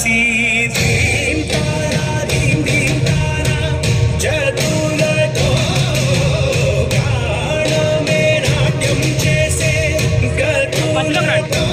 రాసి ధీం తారా ధీం ధీం తారా జతులతో ప్రాణమే నాట్యం చేసే గతులతో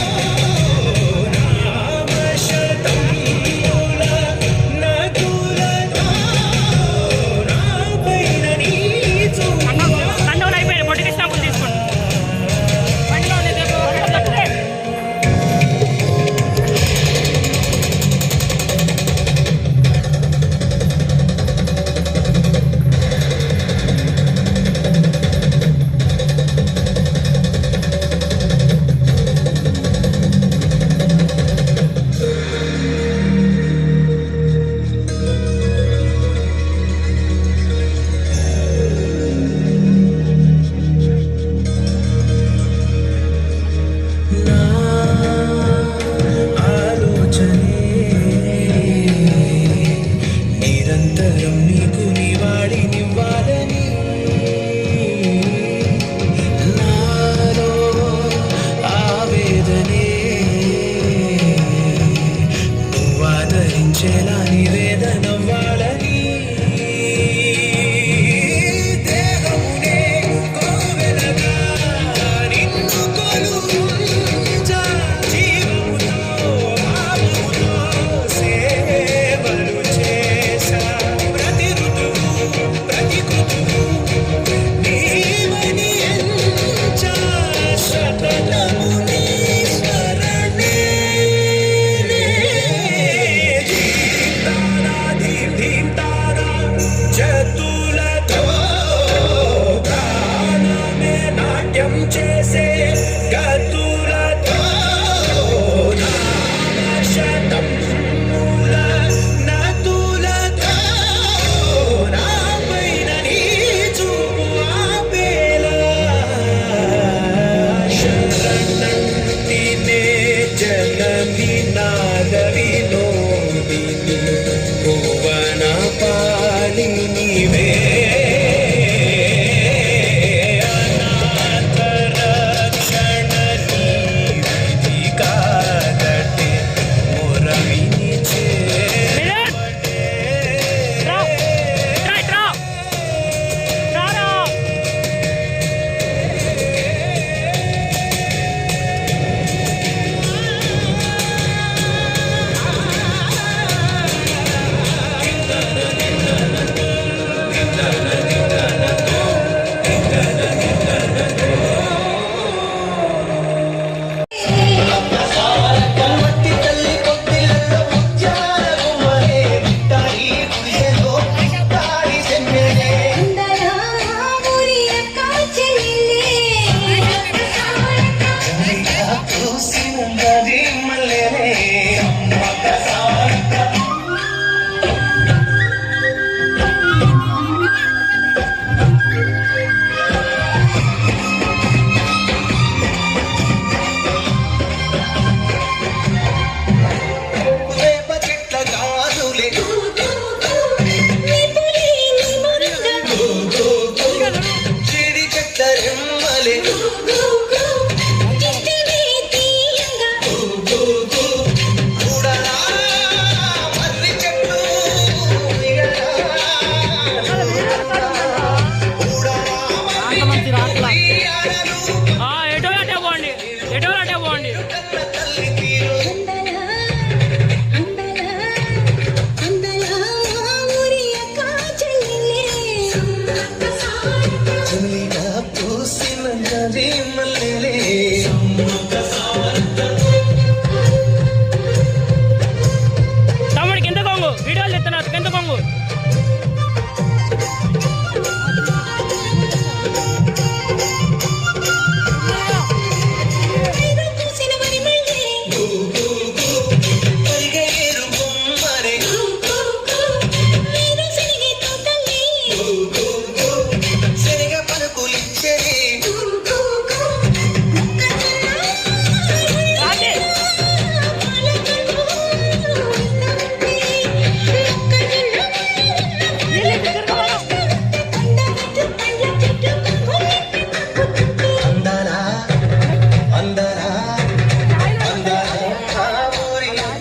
Go, go, go.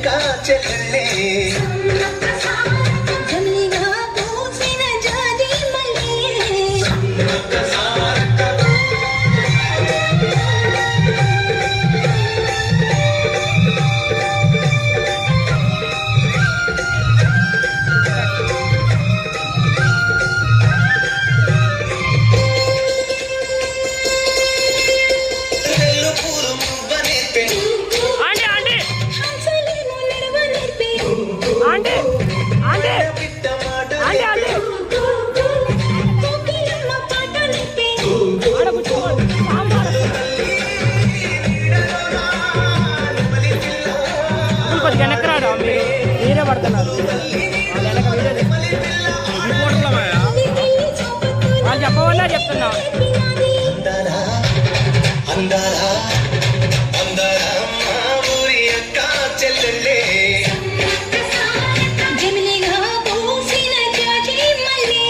అక్క చెల్లెళ్ళే జమిలిగా పూసిన జాజి మల్లె రెల్లు పూలు మువ్వ నేర్పె హంసలేమో నడవ నేర్పే బిడ్డ మాట కోకిలమ్మ పాట నేర్పే వెనకరాడు మీరు మీరే పడుతున్నారు వాళ్ళు చెప్పవన్నా చెప్తున్నా అందరా అందరా అందరా మా ఊరి అక్క చెల్లెళ్ళే జమిలిగా పూసిన జాజి మల్లె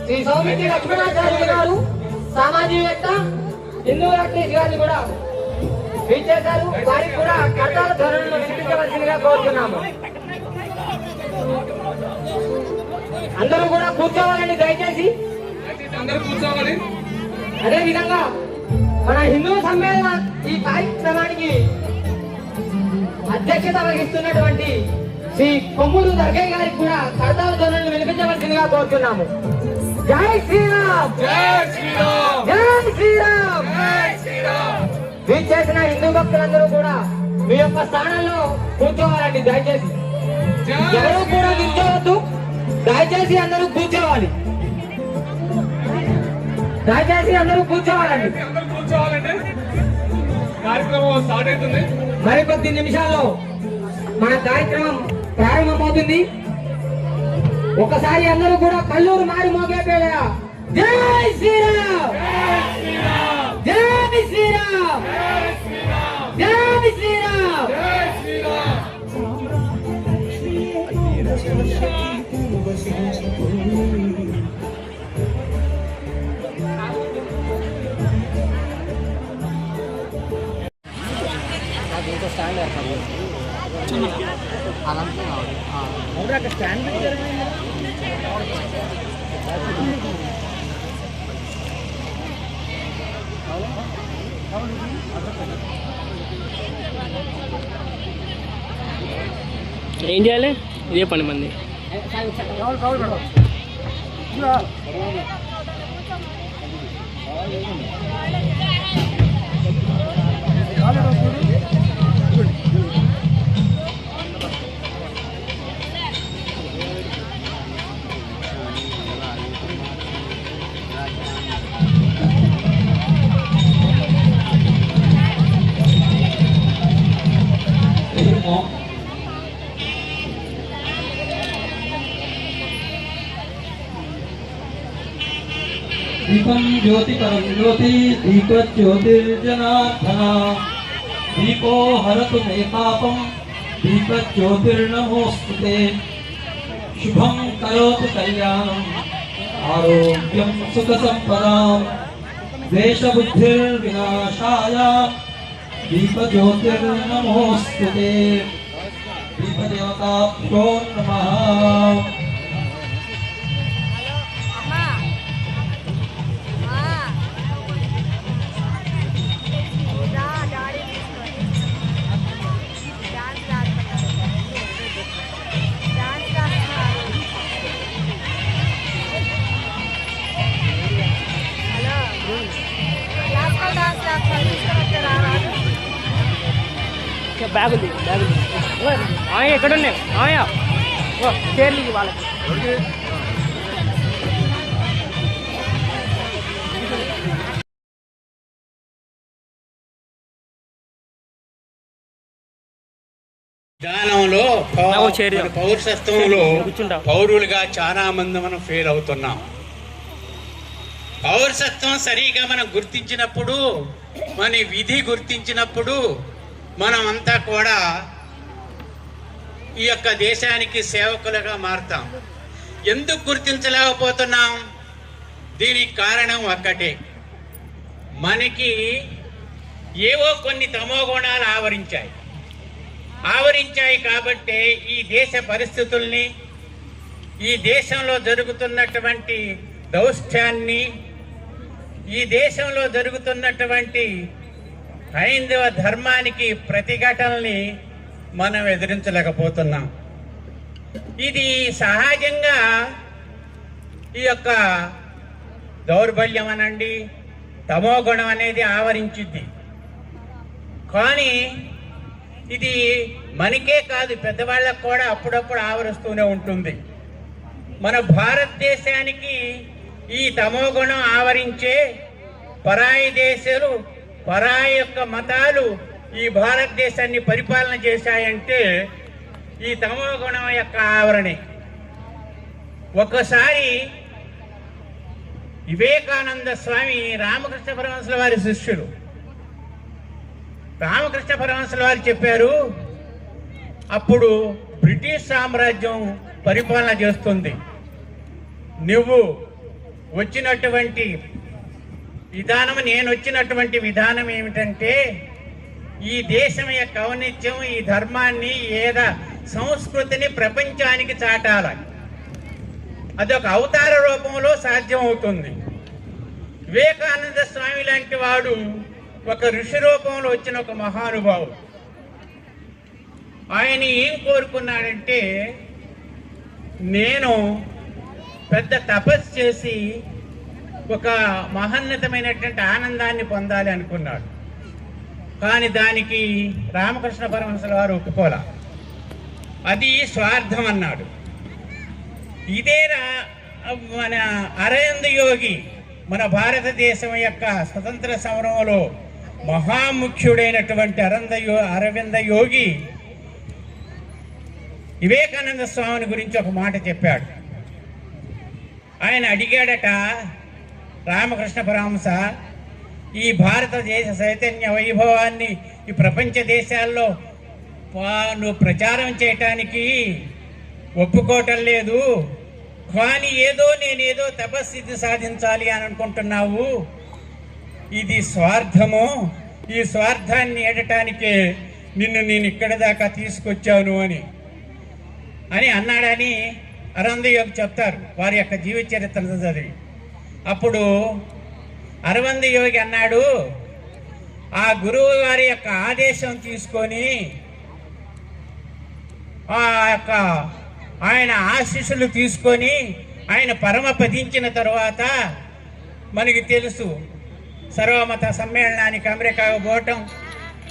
శ్రీ సౌమిత్రి లక్ష్మణాచార్యులు గారు సామాజికవేత్త హిందూ రాష్ట్రీయ గారిని కూడా విచ్చేశారు. వారికి కూడా కర్తాల ధోరణులు వినిపించవలసిందిగా కోరుతున్నాము. అందరూ కూడా కూర్చోవాలండి దయచేసి. అందరూ కూర్చోవాలి. అదే విధంగా మన హిందూ సమ్మేళన ఈ కార్యక్రమానికి అధ్యక్షత వహిస్తున్నటువంటి శ్రీ కొమ్మూరు దర్గయ్య గారికి కూడా కర్తాల ధోరణులు వినిపించవలసిందిగా కోరుతున్నాము. జై శ్రీరామ్, జై శ్రీరామ్, జై శ్రీరామ్, జై శ్రీరామ్. విచ్చేసిన హిందూ భక్తులందరూ కూడా మీ యొక్క స్థానంలో కూర్చోవాలండి దయచేసి. ఎవరు కూడా నిల్చోవద్దు, దయచేసి అందరూ కూర్చోవాలి. దయచేసి అందరూ కూర్చోవాలండి. అందరూ కూర్చోవాలండి. కార్యక్రమం స్టార్ట్ అవుతుంది. మరికొద్ది నిమిషాల్లో మన కార్యక్రమం ప్రారంభమవుతుంది. ఒకసారి అందరూ కూడా కల్లూరు మారి మోగేపేట జై శ్రీరామ్, జై శ్రీరామ్, జై శ్రీరామ్. ఏం చేయాలి? ఇదే పని మంది. दीपं ज्योतिकरं ज्योति दीपज्योतिर्जनार्दना दीपो हरतु मे पापं दीपज्योतिर्नमोऽस्तुते शुभं करोतु कल्याणम् आरोग्यं सुखसम्पदां द्वेषबुद्धिर्विनाशाय दीपज्योतिर्नमोऽस्तुते दीपदेवताभ्यो नमः. బ్యాగులు బ్యాగులు ఆయా ఎక్కడున్నాయి? ఆయా చైర్లు వాళ్ళకి. విధానంలో మన పౌరసత్వంలో పౌరులుగా చాలా మంది మనం ఫెయిల్ అవుతున్నాం. పౌరసత్వం సరిగా మనం గుర్తించినప్పుడు, మన విధి గుర్తించినప్పుడు మనం అంతా కూడా ఈ యొక్క దేశానికి సేవకులుగా మారుతాం. ఎందుకు గుర్తించలేకపోతున్నాం? దీనికి కారణం ఒక్కటే, మనకి ఏవో కొన్ని తమో గుణాలు ఆవరించాయి కాబట్టి ఈ దేశ పరిస్థితుల్ని, ఈ దేశంలో జరుగుతున్నటువంటి దౌష్ట్యాన్ని, ఈ దేశంలో జరుగుతున్నటువంటి హైందవ ధర్మానికి ప్రతిఘటనల్ని మనం ఎదిరించలేకపోతున్నాం. ఇది సహజంగా ఈ యొక్క దౌర్బల్యం అనండి, తమో గుణం అనేది ఆవరించింది. కానీ ఇది మనకే కాదు, పెద్దవాళ్ళకు కూడా అప్పుడప్పుడు ఆవరిస్తూనే ఉంటుంది. మన భారతదేశానికి ఈ తమో గుణం ఆవరించే పరాయి దేశాలు, పరాయి యొక్క మతాలు ఈ భారతదేశాన్ని పరిపాలన చేశాయంటే ఈ తమో గుణం యొక్క ఆవరణే. ఒకసారి వివేకానంద స్వామి రామకృష్ణ పరమహంసుల వారి శిష్యులు. రామకృష్ణ పరమహంసుల వారు చెప్పారు, అప్పుడు బ్రిటిష్ సామ్రాజ్యం పరిపాలన చేస్తుంది, నువ్వు వచ్చినటువంటి విధానం, నేను వచ్చినటువంటి విధానం ఏమిటంటే ఈ దేశం యొక్క ఔన్నత్యం, ఈ ధర్మాన్ని, ఏద సంస్కృతిని ప్రపంచానికి చాటాలి. అదొక అవతార రూపంలో సాధ్యం అవుతుంది. వివేకానంద స్వామి లాంటి వాడు ఒక ఋషి రూపంలో వచ్చిన ఒక మహానుభావుడు. ఆయన ఏం కోరుకున్నాడంటే, నేను పెద్ద తపస్సు చేసి ఒక మహోన్నతమైనటువంటి ఆనందాన్ని పొందాలి అనుకున్నాడు. కానీ దానికి రామకృష్ణ పరమహంసుల వారు ఒప్పుకోలా. అది స్వార్థం అన్నాడు. ఇదే మన అరవింద్ యోగి మన భారతదేశం యొక్క స్వతంత్ర సమరంలో మహాముఖ్యుడైనటువంటి అరవింద యోగి వివేకానంద స్వామిని గురించి ఒక మాట చెప్పాడు. ఆయన అడిగాడట, రామకృష్ణ పరమహంస, ఈ భారతదేశ చైతన్య వైభవాన్ని ఈ ప్రపంచ దేశాల్లో నువ్వు ప్రచారం చేయటానికి ఒప్పుకోవటం లేదు, కానీ నేనేదో తపస్థితి సాధించాలి అని అనుకుంటున్నావు. ఇది స్వార్థము, ఈ స్వార్థాన్ని ఏడటానికే నేను ఇక్కడి దాకా తీసుకొచ్చాను అని అన్నాడని అరవింద యోగి చెప్తారు వారి యొక్క జీవిత చరిత్రను చదివి. అప్పుడు అరవింద యోగి అన్నాడు, ఆ గురువు గారి యొక్క ఆదేశం తీసుకొని ఆయన ఆశీస్సులు తీసుకొని ఆయన పరమపదించిన తర్వాత మనకి తెలుసు, సర్వమత సమ్మేళనానికి అమెరికాకు పోవటం,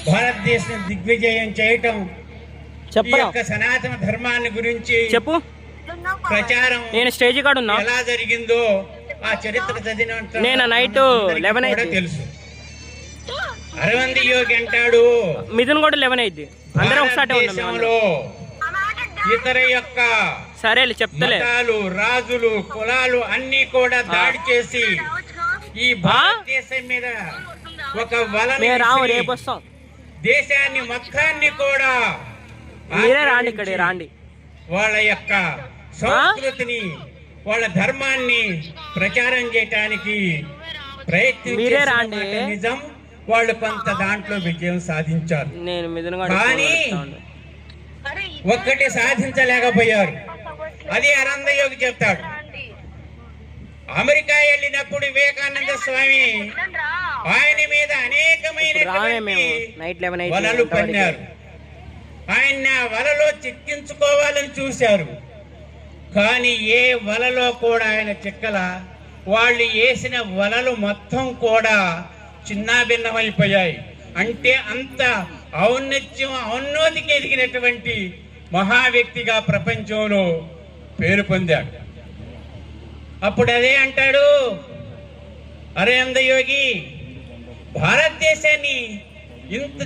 భారతదేశం దిగ్విజయం చేయటం, ఈ యొక్క సనాతన ధర్మాన్ని గురించి చెప్పు ప్రచారం నేను స్టేజ్ కాడ ఉన్నా ఎలా జరిగిందో ఆ చరిత్ర చదివిన నేను నైట్ 11 కూడా తెలుసు. అరవింద యోగి అంటాడు, మిథున్ కూడా 11 అయింది, అందరం ఒకసారి ఉన్నాం. భారతదేశంలో ఇతర యొక్క సరేలే చెప్తలే, మతాలు, రాజులు, కులాలు అన్ని కూడా దాడి చేసి ఈ భారతదేశం మీద ఒక మేము రాము, వలని రేపు వస్తాం. దేశాన్ని మొత్తాన్ని కూడా మీరే రాండి, ఇక్కడే రాండి. వాళ్ళ యొక్క సంస్కృతిని, వాళ్ళ ధర్మాన్ని ప్రచారం చేయటానికి ప్రయత్నం మీరే రాండి. చేసిన నిజం. వాళ్ళు కొంత దాంట్లో విజయం సాధించారు, నేను మిథున్ కానీ ఒక్కటి సాధించలేకపోయారు. అది అరవింద యోగి చెప్తాడు. అమెరికా వెళ్ళినప్పుడు వివేకానంద స్వామి ఆయన మీద అనేకమైనటువంటి వలలు పన్నారు. ఆయన వలలో చిక్కించుకోవాలని చూశారు, కానీ ఏ వలలో కూడా ఆయన చిక్కల. వాళ్ళు వేసిన వలలు మొత్తం కూడా చిన్నాభిన్నమైపోయాయి. అంటే అంత ఔన్నతికి ఎదిగినటువంటి మహా వ్యక్తిగా ప్రపంచంలో పేరు పొందాడు. అప్పుడు అదే అంటాడు అరవింద యోగి, భారతదేశాన్ని ఇంత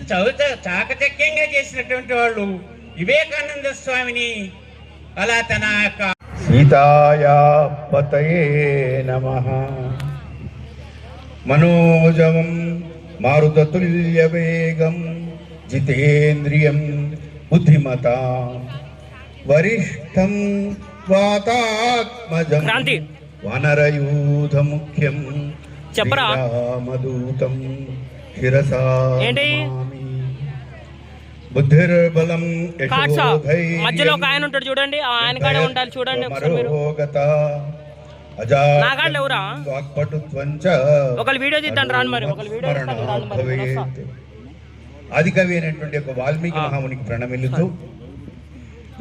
చాకచక్యంగా చేసినటువంటి వాళ్ళు వివేకానంద స్వామిని అలా తన యొక్క సీతాయా పతయే నమః. మనోజవం మారుతతుల్య వేగం జితేంద్రియం బుద్ధిమతాం వరిష్టం వాతాత్మజం వానరయూథ ముఖ్యం శ్రీరామదూతం శిరసా నమామి. బుద్ధిర్బలం మధ్యలో ఒక ఆయన ఉంటాడు చూడండి, ఆయన కాడే ఉండాలి చూడండి. ఒకళ్ళు వీడియో తీద్దాం రాను, మరి ఆది కవి అయినటువంటి ఒక వాల్మీకి మహామునికి ప్రణమిల్లుతూ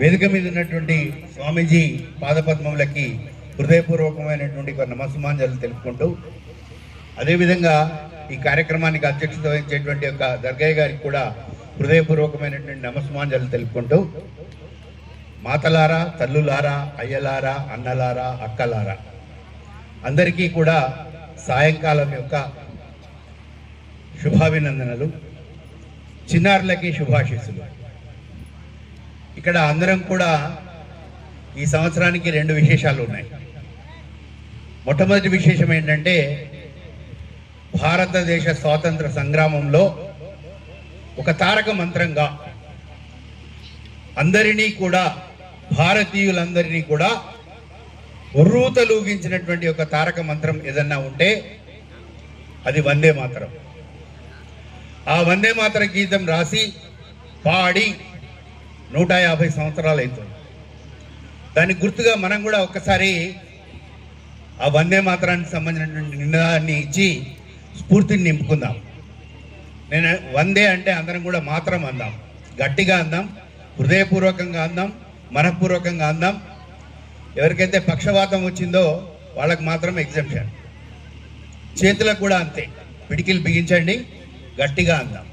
వేదిక మీద ఉన్నటువంటి స్వామీజీ పాదపద్మములకి హృదయపూర్వకమైనటువంటి నమస్సుమాంజలు తెలుపుకుంటూ, అదేవిధంగా ఈ కార్యక్రమానికి అధ్యక్షత వహించేటువంటి యొక్క దర్గయ్య గారికి కూడా హృదయపూర్వకమైనటువంటి నమస్సుమాంజలు తెలుపుకుంటూ, మాతలారా, తల్లులారా, అయ్యలారా, అన్నలారా, అక్కలారా అందరికీ కూడా సాయంకాలం యొక్క శుభాభినందనలు, చిన్నారులకి శుభాశీస్సులు. ఇక్కడ అందరం కూడా ఈ సంవత్సరానికి 2 విశేషాలు ఉన్నాయి. మొట్టమొదటి విశేషం ఏంటంటే, భారతదేశ స్వాతంత్ర సంగ్రామంలో ఒక తారక మంత్రంగా అందరినీ కూడా, భారతీయులందరినీ కూడా ఉర్రూతలూగించినటువంటి ఒక తారక మంత్రం ఏదన్నా ఉంటే అది వందే మాతరం. ఆ వందే మాతర గీతం రాసి పాడి 150 సంవత్సరాలు అవుతుంది. దానికి గుర్తుగా మనం కూడా ఒక్కసారి ఆ వందే మాతరానికి సంబంధించినటువంటి నినాదాన్ని ఇచ్చి స్ఫూర్తిని నింపుకుందాం. నేను వందే అంటే అందరం కూడా మాత్రం అందాం, గట్టిగా అందాం, హృదయపూర్వకంగా అందాం, మనఃపూర్వకంగా అందాం. ఎవరికైతే పక్షవాతం వచ్చిందో వాళ్ళకి మాత్రం ఎగ్జంప్షన్. చేతులకు కూడా అంతే, పిడికిలు బిగించండి, గట్టిగా అందాం.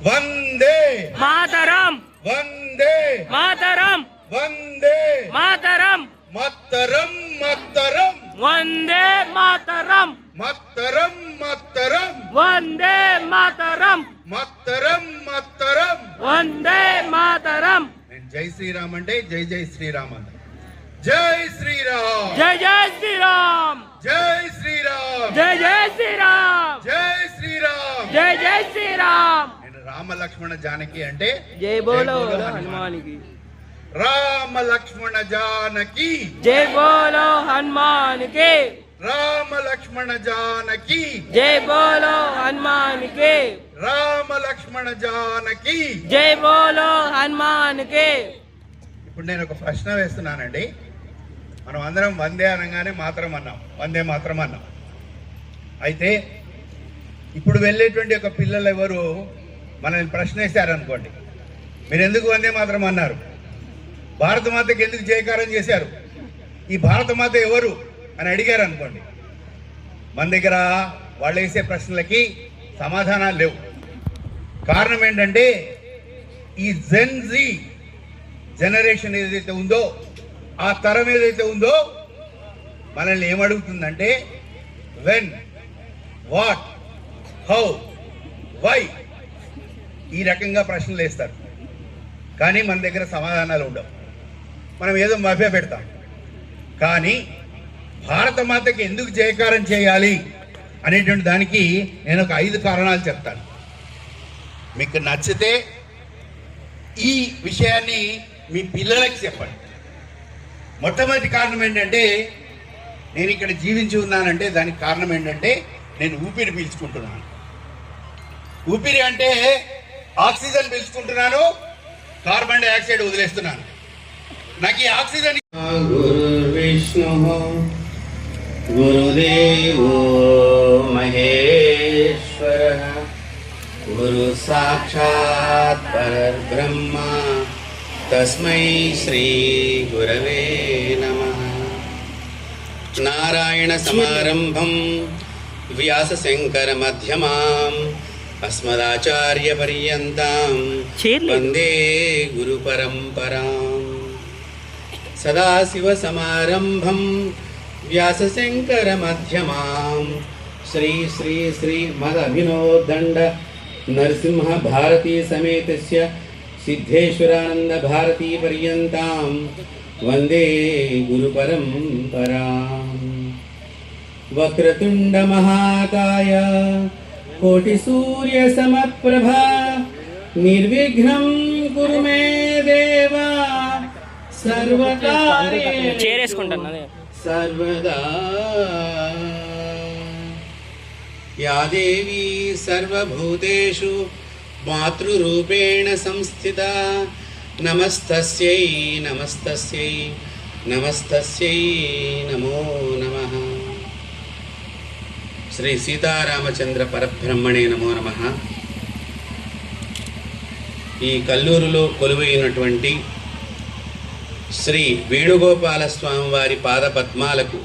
వందే మాతరం, వందే మాతరం, వందే మాతరం, మాతరం, మాతరం, వందే మాతరం, మత్తరం మత్తరం వందే మాతరం మత్తరం మత్తరం వందే మాతరం. నేను జై శ్రీరామ్ అంటే జై జై శ్రీరామ్ అంట. జై శ్రీరామ్, జై జై శ్రీరామ్, జై శ్రీరామ్, జై జై శ్రీరామ్, జై శ్రీరామ్. జై జై శ్రీరామ్. నేను రామ లక్ష్మణ జానకి అంటే జై బోలో హనుమానికి, రామ లక్ష్మణ జానకి, జై బోలో హనుమానికి, రామ లక్ష్మణ జానకి, జై బోలో హనుమానికి, రామ లక్ష్మణ జానకి. జై బోలో హనుమానికి. ఇప్పుడు నేను ఒక ప్రశ్న వేస్తున్నానండి. మనం అందరం వందే అనగానే మాత్రం అన్నాం, వందే మాత్రం అన్నాం. అయితే ఇప్పుడు వెళ్ళేటువంటి ఒక పిల్లలు ఎవరు మనల్ని ప్రశ్న వేశారనుకోండి, మీరు ఎందుకు వందే మాత్రం అన్నారు, భారతమాతకి ఎందుకు జయకారం చేశారు, ఈ భారతమాత ఎవరు అని అడిగారు అనుకోండి, మన దగ్గర వాళ్ళు వేసే ప్రశ్నలకి సమాధానాలు లేవు. కారణం ఏంటంటే ఈ జెన్జీ జనరేషన్ ఏదైతే ఉందో, ఆ తరం ఏదైతే ఉందో మనల్ని ఏమడుగుతుందంటే వెన్, వాట్, హౌ, వై, ఈ రకంగా ప్రశ్నలు వేస్తారు. కానీ మన దగ్గర సమాధానాలు ఉండవు. మనం ఏదో మభ్య పెడతాం. కానీ భారతమాతకి ఎందుకు జయకారం చేయాలి అనేటువంటి దానికి నేను ఒక 5 కారణాలు చెప్తాను. మీకు నచ్చితే ఈ విషయాన్ని మీ పిల్లలకి చెప్పండి. మొట్టమొదటి కారణం ఏంటంటే, నేను ఇక్కడ జీవించి ఉన్నానంటే దానికి కారణం ఏంటంటే నేను ఊపిరి పీల్చుకుంటున్నాను. ఊపిరి అంటే ఆక్సిజన్ పీల్చుకుంటున్నాను, కార్బన్ డైఆక్సైడ్ వదిలేస్తున్నాను. నాకు ఈ ఆక్సిజన్ గురుర్విష్ణు గురుదేవో మహేశ్వర గురు సాక్షాత్ పరబ్రహ్మ తస్మై శ్రీ గురవే నమః. నారాయణ సమారంభం వ్యాస శంకర మధ్యమాం అస్మదాచార్య పర్యంతం వందే గురు పరంపరాం. సదాశివ సమారంభం వ్యాస శంకర మధ్యమాం శ్రీ శ్రీ శ్రీ మదభినోదండ నరసింహ భారతీ సమేతస్య సిద్ధేశ్వరానంద భారతీ పర్యంతం వందే గురు పరంపరాం. వక్రతుండ మహాకాయ కోటి సూర్య సమప్రభ నిర్విఘ్నం కురు మే దేవా సర్వకార్యేషు సర్వదా. యా దేవీ సర్వభూతేషు మాతృరూపేణ సంస్థితా నమస్తస్యై నమస్తస్యై నమస్తస్యై నమో నమః. శ్రీ సీతారామచంద్ర పరబ్రహ్మణే నమో నమః. ఈ కల్లూరులో కొలువైనటువంటి శ్రీ వేణుగోపాల స్వామి వారి పాద పద్మాలకు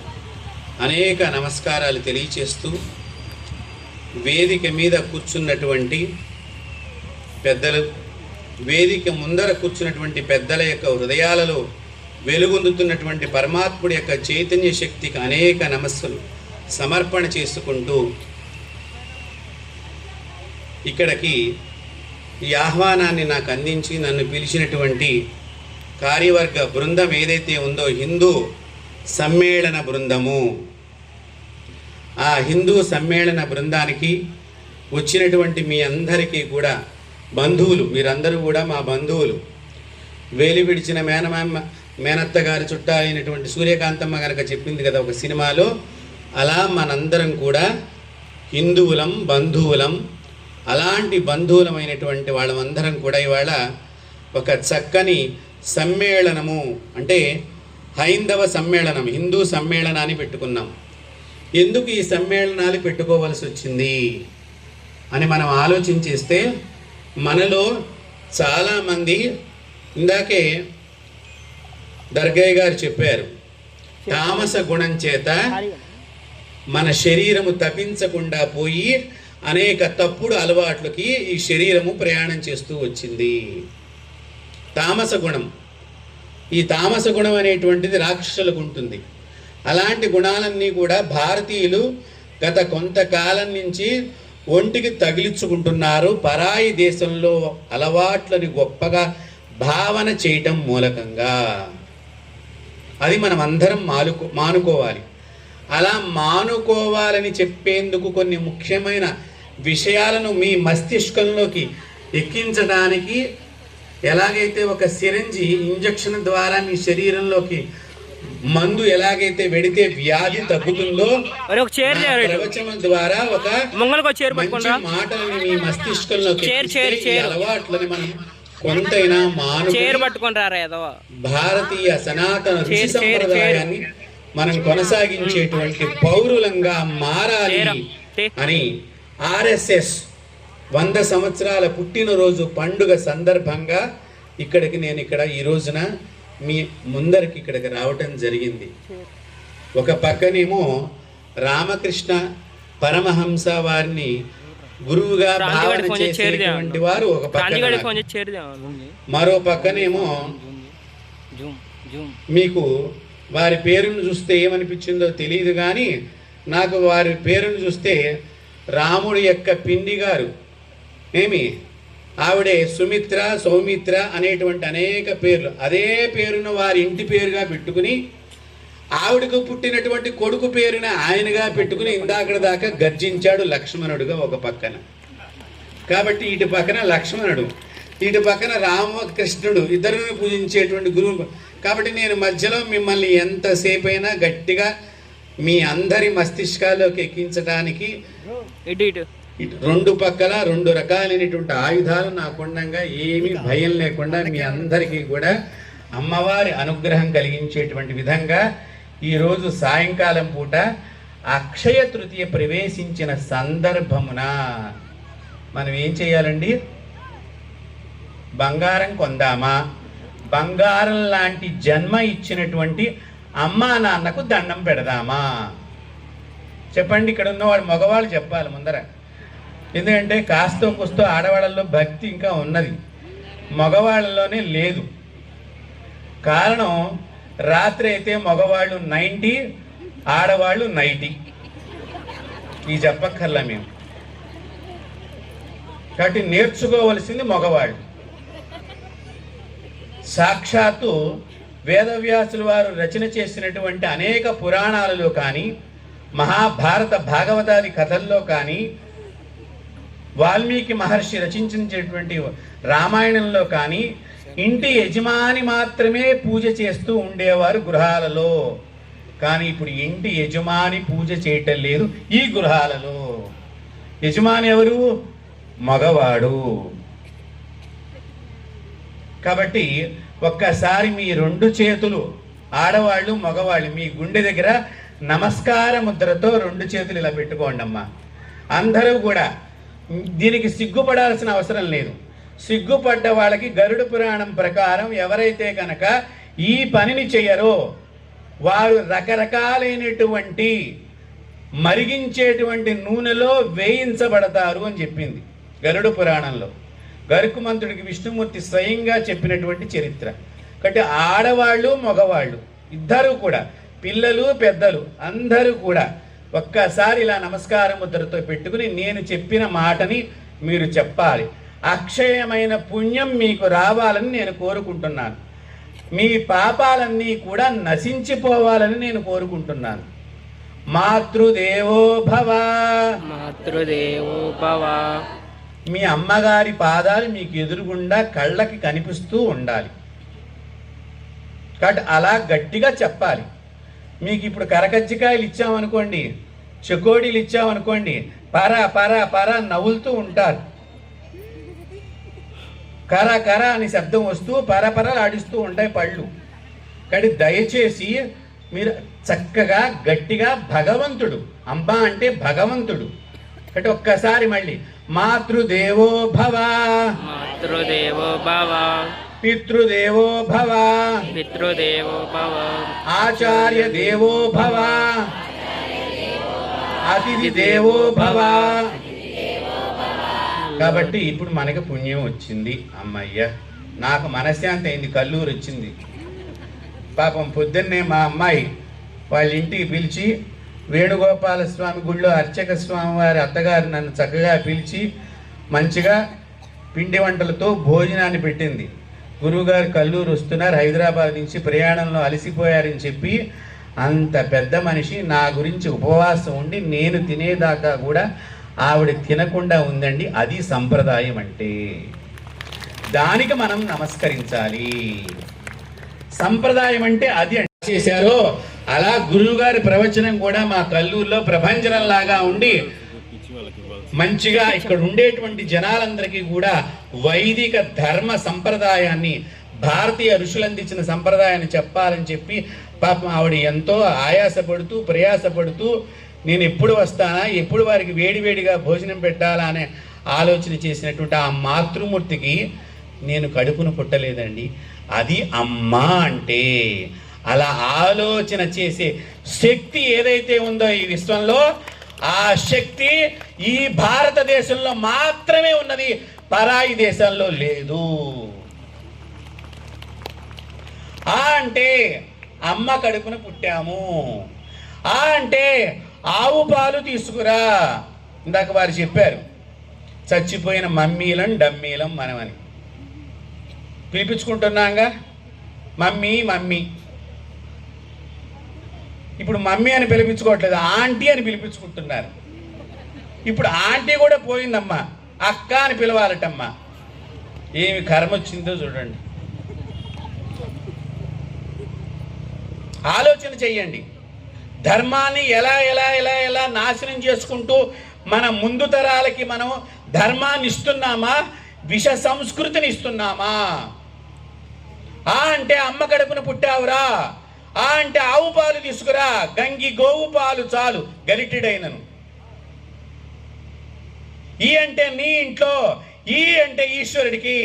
అనేక నమస్కారాలు తెలియచేస్తూ, వేదిక మీద కూర్చున్నటువంటి పెద్దలు, వేదిక ముందర కూర్చున్నటువంటి పెద్దల యొక్క హృదయాలలో వెలుగొందుతున్నటువంటి పరమాత్ముడి యొక్క చైతన్య శక్తికి అనేక నమస్సులు సమర్పణ చేసుకుంటూ ఇక్కడికి ఈ ఆహ్వానాన్ని నాకు అందించి నన్ను పిలిచినటువంటి కార్యవర్గ బృందం ఏదైతే ఉందో, హిందూ సమ్మేళన బృందము, ఆ హిందూ సమ్మేళన బృందానికి వచ్చినటువంటి మీ అందరికీ కూడా బంధువులు, మీరందరూ కూడా మా బంధువులు. వేలి విడిచిన మేనత్త గారి చుట్టాలైనటువంటి సూర్యకాంతమ్మ కనుక చెప్పింది కదా ఒక సినిమాలో, అలా మనందరం కూడా హిందువులం, బంధువులం. అలాంటి బంధువులమైనటువంటి వాళ్ళమందరం కూడా ఇవాళ ఒక చక్కని సమ్మేళనము, అంటే హైందవ సమ్మేళనం, హిందూ సమ్మేళనాన్ని పెట్టుకున్నాం. ఎందుకు ఈ సమ్మేళనాలు పెట్టుకోవాల్సి వచ్చింది అని మనం ఆలోచించేస్తే, మనలో చాలామంది, ఇందాకే దర్గయ్య గారు చెప్పారు, తామస గుణం చేత మన శరీరము తపించకుండా పోయి అనేక తప్పుడు అలవాట్లకి ఈ శరీరము ప్రయాణం చేస్తూ వచ్చింది. తామస గుణం, ఈ తామస గుణం అనేటువంటిది రాక్షసులకు ఉంటుంది. అలాంటి గుణాలన్నీ కూడా భారతీయులు గత కొంతకాలం నుంచి ఒంటికి తగిలించుకుంటున్నారు. పరాయి దేశంలో అలవాట్లని గొప్పగా భావన చేయటం మూలకంగా. అది మనం అందరం మానుకోవాలి. అలా మానుకోవాలని చెప్పేందుకు కొన్ని ముఖ్యమైన విషయాలను మీ మస్తిష్కంలోకి ఎక్కించడానికి, ఎలాగైతే ఒక సిరంజి ఇంజెక్షన్ ద్వారా మీ శరీరంలోకి మందు ఎలాగైతే వెడితే వ్యాధి తగ్గుతుందో, ప్రవచనం ద్వారా ఒక మంచి మాటలని మీ మస్తిష్కంలోకి అలవాట్లని మనం కొంతైనా భారతీయ సనాతన ఋషి సంప్రదాయాన్ని మనం కొనసాగించేటువంటి పౌరులంగా మారాలి అని RSS 100 సంవత్సరాల పుట్టినరోజు పండుగ సందర్భంగా నేను ఈ రోజున మీ ముందరికి ఇక్కడికి రావటం జరిగింది. ఒక పక్కనేమో రామకృష్ణ పరమహంస వారిని గురువుగా భావన చేసేటువంటి వారు ఒక పక్కన, మరో పక్కనేమో మీకు వారి పేరును చూస్తే ఏమనిపించిందో తెలియదు, కానీ నాకు వారి పేరును చూస్తే రాముడి యొక్క పిండి గారు ఆవిడే సుమిత్ర, సౌమిత్ర అనేటువంటి అనేక పేర్లు, అదే పేరును వారి ఇంటి పేరుగా పెట్టుకుని ఆవిడకు పుట్టినటువంటి కొడుకు పేరున ఆయనగా పెట్టుకుని ఇందాకడ దాకా గర్జించాడు లక్ష్మణుడుగా ఒక పక్కన. కాబట్టి ఇటు పక్కన లక్ష్మణుడు, ఇటు పక్కన రామకృష్ణుడు, ఇద్దరిని పూజించేటువంటి గురువు. కాబట్టి నేను మధ్యలో మిమ్మల్ని ఎంతసేపు అయినా గట్టిగా మీ అందరి మస్తిష్కాల్లోకి ఎక్కించడానికి రెండు పక్కల రెండు రకాలైనటువంటి ఆయుధాలు నాకుండగా ఏమీ భయం లేకుండా మీ అందరికీ కూడా అమ్మవారి అనుగ్రహం కలిగించేటువంటి విధంగా ఈరోజు సాయంకాలం పూట అక్షయ తృతీయ ప్రవేశించిన సందర్భమున మనం ఏం చేయాలండి? బంగారం కొందామా? బంగారం లాంటి జన్మ ఇచ్చినటువంటి అమ్మా నాన్నకు దండం పెడదామా? చెప్పండి. ఇక్కడ ఉన్నవాడు మగవాళ్ళు చెప్పాలి ముందర. ఎందుకంటే కాస్తో కూస్తో ఆడవాళ్ళల్లో భక్తి ఇంకా ఉన్నది, మగవాళ్ళలోనే లేదు. కారణం, రాత్రి అయితే మగవాళ్ళు 90, ఆడవాళ్ళు 90. ఈ చెప్పక్కర్లా మేము. కాబట్టి నేర్చుకోవలసింది మగవాళ్ళు. సాక్షాత్తు వేదవ్యాసులు వారు రచన చేసినటువంటి అనేక పురాణాలలో కానీ, మహాభారత భాగవతాది కథల్లో కానీ, వాల్మీకి మహర్షి రచించినటువంటి రామాయణంలో కానీ ఇంటి యజమాని మాత్రమే పూజ చేస్తూ ఉండేవారు గృహాలలో. కానీ ఇప్పుడు ఇంటి యజమాని పూజ చేయటం లేదు ఈ గృహాలలో. యజమాని ఎవరు? మగవాడు. కాబట్టి ఒక్కసారి మీ రెండు చేతులు, ఆడవాళ్ళు మగవాళ్ళు, మీ గుండె దగ్గర నమస్కార ముద్రతో రెండు చేతులు ఇలా పెట్టుకోండి అమ్మా. అందరూ కూడా దీనికి సిగ్గుపడాల్సిన అవసరం లేదు. సిగ్గుపడ్డ వాళ్ళకి గరుడ పురాణం ప్రకారం ఎవరైతే కనుక ఈ పనిని చేయరో వారు రకరకాలైనటువంటి మరిగించేటువంటి నూనెలో వేయించబడతారు అని చెప్పింది గరుడ పురాణంలో. గరుకుమంతుడికి విష్ణుమూర్తి స్వయంగా చెప్పినటువంటి చరిత్ర. కాబట్టి ఆడవాళ్ళు మగవాళ్ళు ఇద్దరూ కూడా, పిల్లలు పెద్దలు అందరూ కూడా ఒక్కసారి ఇలా నమస్కార ముద్రతో పెట్టుకుని నేను చెప్పిన మాటని మీరు చెప్పాలి. అక్షయమైన పుణ్యం మీకు రావాలని నేను కోరుకుంటున్నాను. మీ పాపాలన్నీ కూడా నశించిపోవాలని నేను కోరుకుంటున్నాను. మాతృదేవో భవ, మాతృదేవో భవ. మీ అమ్మగారి పాదాలు మీకు ఎదురుగుండా కళ్ళకి కనిపిస్తూ ఉండాలి. కాబట్టి అలా గట్టిగా చెప్పాలి. మీకు ఇప్పుడు కరకజ్జికాయలు ఇచ్చామనుకోండి, చెకోడీలు ఇచ్చామనుకోండి, పర పర పర నవ్వులుతూ ఉంటారు. కర కర అని శబ్దం వస్తూ పరపర ఆడిస్తూ ఉంటాయి పళ్ళు. కానీ దయచేసి మీరు చక్కగా గట్టిగా భగవంతుడు, అమ్మ అంటే భగవంతుడు. కాబట్టి ఒక్కసారి మళ్ళీ మాతృదేవో భవ, మాతృదేవో భవ, పితృదేవో భవ, పితృదేవో భవ, ఆచార్య దేవో భవ, అతిథి దేవో భవ. కాబట్టి ఇప్పుడు మనకి పుణ్యం వచ్చింది. అమ్మయ్య, నాకు మనశ్శాంతి అయింది, కల్లూరు వచ్చింది. పాపం పొద్దున్నే మా అమ్మాయి వాళ్ళ ఇంటికి పిలిచి వేణుగోపాల స్వామి గుళ్ళో అర్చక స్వామి వారి అత్తగారు నన్ను చక్కగా పిలిచి మంచిగా పిండి వంటలతో భోజనాన్ని పెట్టింది. గురువుగారు కల్లూరు వస్తున్నారు, హైదరాబాద్ నుంచి ప్రయాణంలో అలసిపోయారని చెప్పి అంత పెద్ద మనిషి నా గురించి ఉపవాసం ఉండి నేను తినేదాకా కూడా ఆవిడ తినకుండా ఉందండి. అది సంప్రదాయం అంటే. దానికి మనం నమస్కరించాలి. సంప్రదాయం అంటే అది చేశారో అలా గురువుగారి ప్రవచనం కూడా మా కల్లూరులో ప్రభంజనం లాగా ఉండి మంచిగా ఇక్కడ ఉండేటువంటి జనాలందరికీ కూడా వైదిక ధర్మ సంప్రదాయాన్ని, భారతీయ ఋషులు అందించిన సంప్రదాయాన్ని చెప్పాలని చెప్పి పాపం ఆవిడ ఎంతో ఆయాసపడుతూ ప్రయాసపడుతూ నేను ఎప్పుడు వస్తానా, ఎప్పుడు వారికి వేడివేడిగా భోజనం పెట్టాలా అనే ఆలోచన చేసినటువంటి ఆ మాతృమూర్తికి నేను కడుపును పుట్టలేదండి. అది అమ్మ అంటే. అలా ఆలోచన చేసే శక్తి ఏదైతే ఉందో ఈ విశ్వంలో, ఆ శక్తి ఈ భారతదేశంలో మాత్రమే ఉన్నది, పరాయి దేశంలో లేదు. ఆ అంటే అమ్మ కడుపున పుట్టాము. ఆ అంటే ఆవు పాలు తీసుకురా. ఇందాక వారు చెప్పారు చచ్చిపోయిన మమ్మీలం డమ్మీలం మనమని పిలిపించుకుంటున్నాగా. Mummy mummy. ఇప్పుడు మమ్మీ అని పిలిపించుకోవట్లేదు, ఆంటీ అని పిలిపించుకుంటున్నారు. ఇప్పుడు ఆంటీ కూడా పోయిందమ్మా, అక్క అని పిలవాలటమ్మా. ఏమి కర్మ వచ్చిందో చూడండి. ఆలోచన చెయ్యండి. ధర్మాన్ని ఎలా ఎలా ఎలా ఎలా నాశనం చేసుకుంటూ మన ముందు తరాలకి మనం ధర్మాన్ని ఇస్తున్నామా, విష సంస్కృతిని ఇస్తున్నామా? ఆ అంటే అమ్మ కడుపున పుట్టావురా, ఆ అంటే ఆవు పాలు తీసుకురా, గంగి గోవు పాలు చాలు గరిటెడైనను. ఈ అంటే నీ ఇంట్లో, ఈ అంటే ఈశ్వరుడికి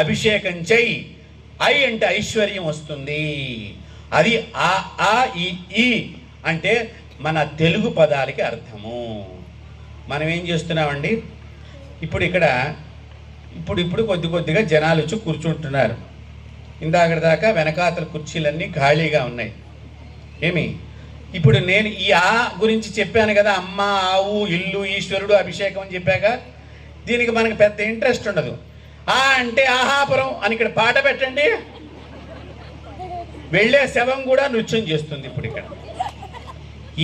అభిషేకం చెయ్యి, ఐ అంటే ఐశ్వర్యం వస్తుంది. అది ఆ ఈ అంటే మన తెలుగు పదాలకి అర్థము. మనం ఏం చేస్తున్నామండి, ఇప్పుడు ఇక్కడ ఇప్పుడు కొద్దిగా జనాలు వచ్చి కూర్చుంటున్నారు. ఇందాక దాకా వెనకాతల కుర్చీలన్నీ ఖాళీగా ఉన్నాయి. ఏమి ఇప్పుడు నేను ఈ ఆ గురించి చెప్పాను కదా, అమ్మ, ఆవు, ఇల్లు, ఈశ్వరుడు, అభిషేకం అని చెప్పాక దీనికి మనకు పెద్ద ఇంట్రెస్ట్ ఉండదు. ఆ అంటే ఆహాపురం అని ఇక్కడ పాట పెట్టండి, వెళ్ళే శవం కూడా నృత్యం చేస్తుంది. ఇప్పుడు ఇక్కడ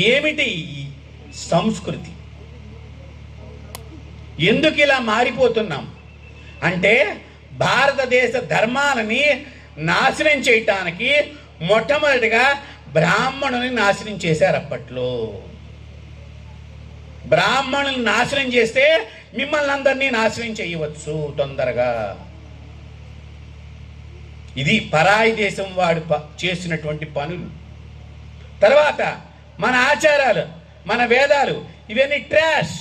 ఏమిటి ఈ సంస్కృతి? ఎందుకు ఇలా మారిపోతున్నాం అంటే భారతదేశ ధర్మాలని నాశనం చేయటానికి మొట్టమొదటిగా బ్రాహ్మణుని నాశనం చేశారు. అప్పట్లో బ్రాహ్మణుని నాశనం చేస్తే మిమ్మల్ని అందరినీ నాశనం చేయవచ్చు తొందరగా. ఇది పరాయి దేశం వాడు చేసినటువంటి పనులు. తర్వాత మన ఆచారాలు, మన వేదాలు ఇవన్నీ ట్రాష్.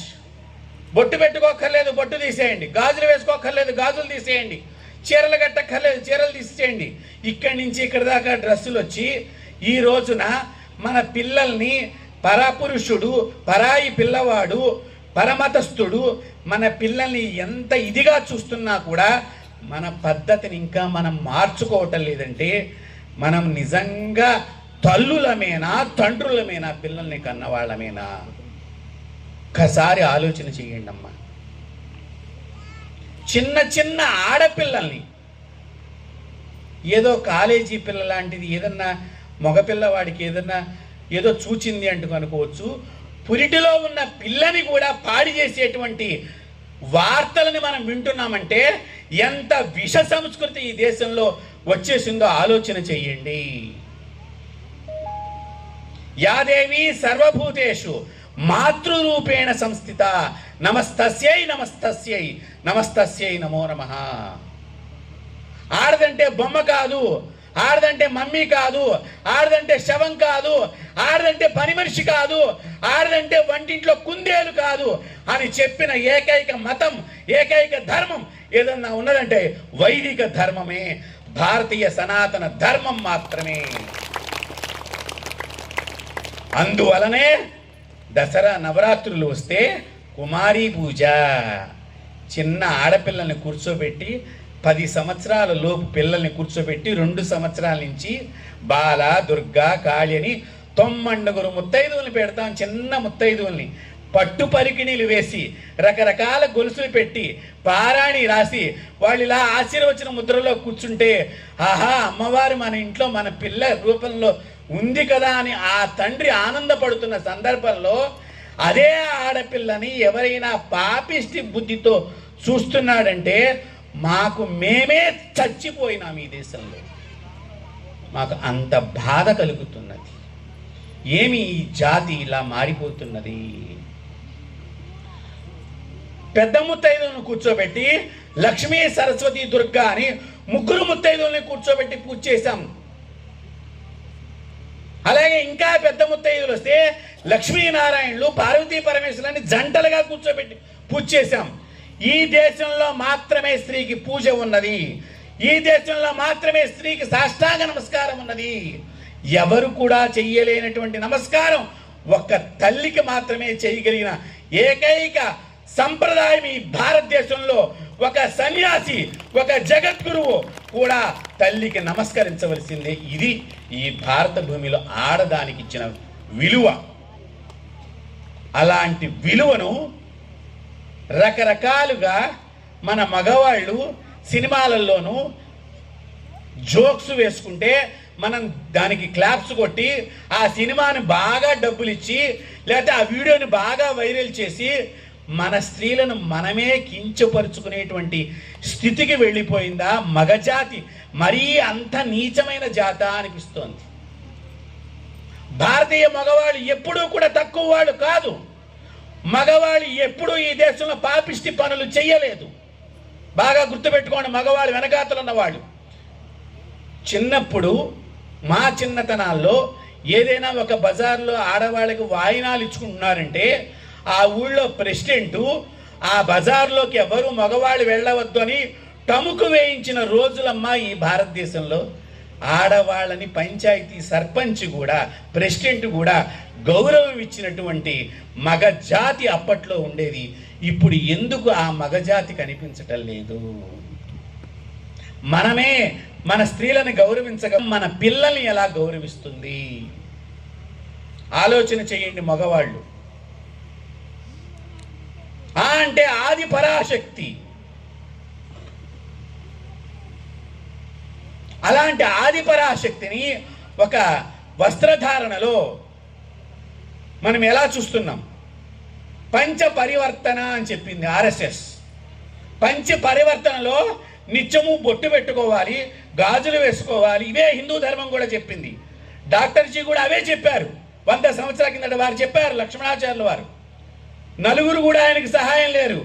బొట్టు పెట్టుకోక్కర్లేదు, బొట్టు తీసేయండి. గాజులు వేసుకోక్కర్లేదు, గాజులు తీసేయండి. చీరలు కట్టక్కర్లేదు, చీరలు తీసేయండి. ఇక్కడి నుంచి ఇక్కడ దాకా డ్రెస్సులు వచ్చి ఈ రోజున మన పిల్లల్ని పరపురుషుడు, పరాయి పిల్లవాడు, పరమతస్థుడు మన పిల్లల్ని ఎంత ఇదిగా చూస్తున్నా కూడా మన పద్ధతిని ఇంకా మనం మార్చుకోవటం లేదంటే మనం నిజంగా తల్లులమేనా, తండ్రులమేనా, పిల్లల్ని కన్నవాళ్ళమేనా? ఒక్కసారి ఆలోచన చేయండి అమ్మా. చిన్న చిన్న ఆడపిల్లల్ని, ఏదో కాలేజీ పిల్ల లాంటిది ఏదన్నా మగపిల్లవాడికి ఏదన్నా ఏదో చూచింది అంటూ అనుకోవచ్చు, పురిటిలో ఉన్న పిల్లని కూడా పాడి చేసేటువంటి వార్తలని మనం వింటున్నామంటే ఎంత విష సంస్కృతి ఈ దేశంలో వచ్చేసిందో ఆలోచన చెయ్యండి. యాదేవి సర్వభూతేషు మాతృరూపేణ సంస్థిత నమస్తస్యై నమస్తస్యై నమస్తస్యై నమో నమః. ఆడదంటే బొమ్మ కాదు, ఆడదంటే మమ్మీ కాదు, ఆడదంటే శవం కాదు, ఆడదంటే పని మనిషి కాదు, ఆడదంటే వంటింట్లో కుందేలు కాదు అని చెప్పిన ఏకైక మతం, ఏకైక ధర్మం ఏదన్నా ఉన్నదంటే వైదిక ధర్మమే, భారతీయ సనాతన ధర్మం మాత్రమే. అందువలనే దసరా నవరాత్రులు వస్తే కుమారీ పూజ, చిన్న ఆడపిల్లల్ని కూర్చోబెట్టి 10 సంవత్సరాల లోపు పిల్లల్ని కూర్చోబెట్టి 2 సంవత్సరాల నుంచి బాల, దుర్గా, కాళి అని 9 ముత్తైదువుల్ని పెడతాం, చిన్న ముత్తైదువుల్ని పట్టు పరికిణీలు వేసి రకరకాల గొలుసులు పెట్టి పారాణి రాసి వాళ్ళు ఇలా ఆశీర్వచన ముద్రలో కూర్చుంటే ఆహా అమ్మవారు మన ఇంట్లో మన పిల్ల రూపంలో ఉంది కదా అని ఆ తండ్రి ఆనందపడుతున్న సందర్భంలో అదే ఆడపిల్లని ఎవరైనా పాపిష్టి బుద్ధితో చూస్తున్నాడంటే మాకు మేమే చచ్చిపోయినాం ఈ దేశంలో. మాకు అంత బాధ కలుగుతున్నది. ఏమి ఈ జాతి ఇలా మారిపోతున్నది? పెద్ద ముత్తైదువులను కూర్చోబెట్టి లక్ష్మీ సరస్వతి దుర్గా అని 3 ముత్తైదువుల్ని కూర్చోబెట్టి పూజ చేశాం. అలాగే ఇంకా పెద్ద ముత్తైదువులు వస్తే లక్ష్మీనారాయణులు పార్వతీ పరమేశ్వరులని జంటలుగా కూర్చోబెట్టి పూజ చేశాం. ఈ దేశంలో మాత్రమే స్త్రీకి పూజ ఉన్నది. ఈ దేశంలో మాత్రమే స్త్రీకి సాష్టాంగ నమస్కారం ఉన్నది. ఎవరు కూడా చెయ్యలేనటువంటి నమస్కారం ఒక్క తల్లికి మాత్రమే చేయగలిగిన ఏకైక సంప్రదాయం ఈ భారతదేశంలో. ఒక సన్యాసి, ఒక జగద్గురువు కూడా తల్లికి నమస్కరించవలసిందే. ఇది ఈ భారత భూమిలో ఆడదానికి ఇచ్చిన విలువ. అలాంటి విలువను రకరకాలుగా మన మగవాళ్ళు సినిమాలలోనూ జోక్స్ వేసుకుంటే మనం దానికి క్లాప్స్ కొట్టి ఆ సినిమాని బాగా డబ్బులు ఇచ్చి లేకపోతే ఆ వీడియోని బాగా వైరల్ చేసి మన స్త్రీలను మనమే కించపరుచుకునేటువంటి స్థితికి వెళ్ళిపోయిందా మగజాతి? మరీ అంత నీచమైన జాత అనిపిస్తోంది. భారతీయ మగవాళ్ళు ఎప్పుడూ కూడా తక్కువ వాళ్ళు కాదు. మగవాళ్ళు ఎప్పుడూ ఈ దేశంలో పాపిష్టి పనులు చెయ్యలేదు. బాగా గుర్తుపెట్టుకోండి, మగవాళ్ళు వెనకాతలు ఉన్నవాళ్ళు. చిన్నప్పుడు మా చిన్నతనాల్లో ఏదైనా ఒక బజార్లో ఆడవాళ్ళకి వాయినాలు ఇచ్చుకుంటున్నారంటే ఆ ఊళ్ళో ప్రెసిడెంటు ఆ బజార్లోకి ఎవరు మగవాళ్ళు వెళ్ళవద్దు అని టముకు వేయించిన రోజులమ్మా ఈ భారతదేశంలో. ఆడవాళ్ళని పంచాయతీ సర్పంచ్ కూడా ప్రెసిడెంట్ కూడా గౌరవం ఇచ్చినటువంటి మగజాతి అప్పట్లో ఉండేది. ఇప్పుడు ఎందుకు ఆ మగజాతి కనిపించటం లేదు? మనమే మన స్త్రీలను గౌరవించక మన పిల్లల్ని ఎలా గౌరవిస్తుంది? ఆలోచన చేయండి మగవాళ్ళు. అంటే ఆది పరాశక్తి. అలాంటి ఆది పరాశక్తిని ఒక వస్త్రధారణలో మనం ఎలా చూస్తున్నాం? పంచ పరివర్తన అని చెప్పింది ఆర్ఎస్ఎస్. పంచ పరివర్తనలో నిత్యము బొట్టు పెట్టుకోవాలి, గాజులు వేసుకోవాలి. ఇవే హిందూ ధర్మం కూడా చెప్పింది. డాక్టర్జీ కూడా అవే చెప్పారు. 100 సంవత్సరాల కిందట వారు చెప్పారు, లక్ష్మణాచార్యుల వారు. నలుగురు కూడా ఆయనకు సహాయం లేరు.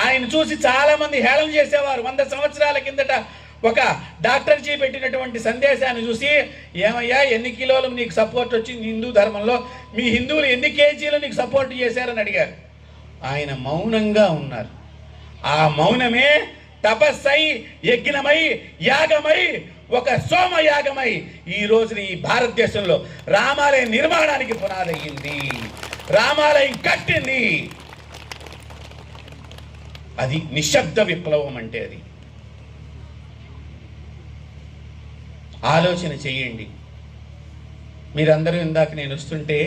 ఆయన చూసి చాలా మంది హేళన చేసేవారు. 100 సంవత్సరాల కిందట ఒక డాక్టర్జీ పెట్టినటువంటి సందేశాన్ని చూసి, ఏమయ్యా ఎన్ని కిలోలు నీకు సపోర్ట్ వచ్చింది హిందూ ధర్మంలో, మీ హిందువులు ఎన్ని కేజీలు నీకు సపోర్ట్ చేశారని అడిగారు. ఆయన మౌనంగా ఉన్నారు. ఆ మౌనమే తపస్సై, యజ్ఞమై, యాగమై, ఒక సోమయాగమై ఈ రోజున ఈ భారతదేశంలో రామాలయ నిర్మాణానికి పునాదయ్యింది. రామాలయం కట్టింది. అది నిశ్శబ్ద విప్లవం అంటే. అది ఆలోచన చేయండి. మీరందరూ ఇందాక నేను వస్తుంటే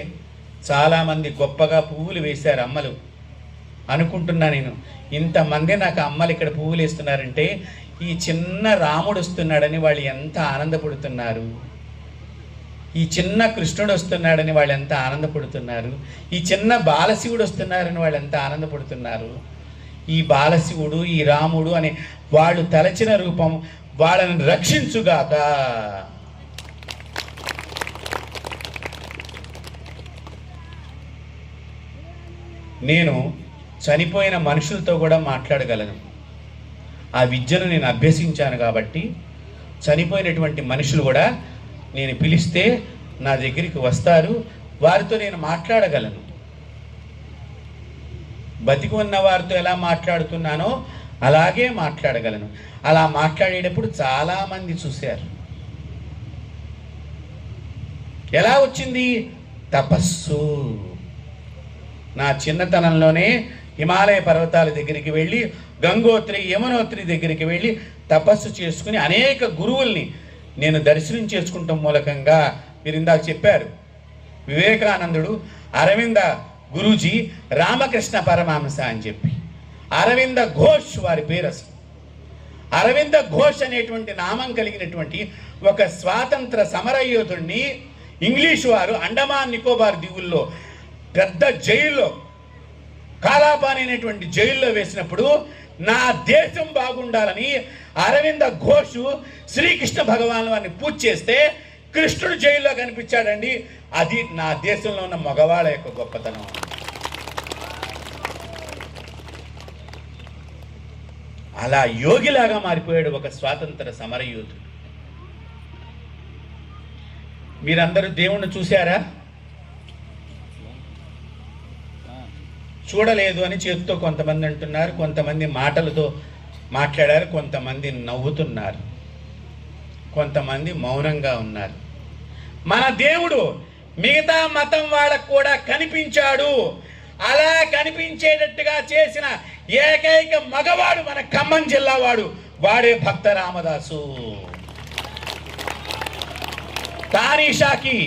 చాలామంది గొప్పగా పువ్వులు వేశారు అమ్మలు అనుకుంటున్నా. నేను ఇంతమంది నాకు అమ్మలు ఇక్కడ పువ్వులు వేస్తున్నారంటే ఈ చిన్న రాముడు వస్తున్నాడని వాళ్ళు ఎంత ఆనందపడుతున్నారు. ఈ చిన్న కృష్ణుడు వస్తున్నాడని వాళ్ళు ఎంత ఆనందపడుతున్నారు. ఈ చిన్న బాలశివుడు వస్తున్నారని వాళ్ళు ఎంత ఆనందపడుతున్నారు. ఈ బాలశివుడు, ఈ రాముడు అనే వాళ్ళు తలచిన రూపం వాళ్ళని రక్షించుగాక. నేను చనిపోయిన మనుషులతో కూడా మాట్లాడగలను. ఆ విద్యను నేను అభ్యసించాను కాబట్టి చనిపోయినటువంటి మనుషులు కూడా నేను పిలిస్తే నా దగ్గరికి వస్తారు. వారితో నేను మాట్లాడగలను. బతికి ఉన్న వారితో ఎలా మాట్లాడుతున్నానో అలాగే మాట్లాడగలను. అలా మాట్లాడేటప్పుడు చాలామంది చూశారు. ఎలా వచ్చింది? తపస్సు. నా చిన్నతనంలోనే హిమాలయ పర్వతాల దగ్గరికి వెళ్ళి, గంగోత్రి, యమునోత్రి దగ్గరికి వెళ్ళి తపస్సు చేసుకుని అనేక గురువుల్ని నేను దర్శనం చేసుకుంటాం మూలకంగా, మీరు ఇందాక చెప్పారు వివేకానందుడు, అరవింద గురూజీ, రామకృష్ణ పరమహంస అని చెప్పి. అరవింద ఘోష్ వారి పేరు అసలు. అరవింద ఘోష్ అనేటువంటి నామం కలిగినటువంటి ఒక స్వాతంత్ర సమరయోధుడిని ఇంగ్లీషు వారు అండమాన్ నికోబార్ దీవుల్లో పెద్ద జైల్లో, కాలాపాని అనేటువంటి జైల్లో వేసినప్పుడు నా దేశం బాగుండాలని అరవింద ఘోష్ శ్రీకృష్ణ భగవాన్ వారిని పూజ చేస్తే కృష్ణుడు జైల్లో కనిపించాడండి. అది నా దేశంలో ఉన్న మగవాళ్ళ యొక్క గొప్పతనం. అలా యోగిలాగా మారిపోయాడు ఒక స్వాతంత్ర సమరయోధుడు. మీరందరూ దేవుణ్ణి చూశారా? చూడలేదు అని చేతితో కొంతమంది అంటున్నారు, కొంతమంది మాటలతో మాట్లాడారు, కొంతమంది నవ్వుతున్నారు, కొంతమంది మౌనంగా ఉన్నారు. మన దేవుడు మిగతా మతం వాళ్ళకు కూడా కనిపించాడు. అలా కనిపించేటట్టుగా చేసిన ఏకైక మగవాడు మన ఖమ్మం జిల్లా వాడు, వాడే భక్త రామదాసు. తానీషాకి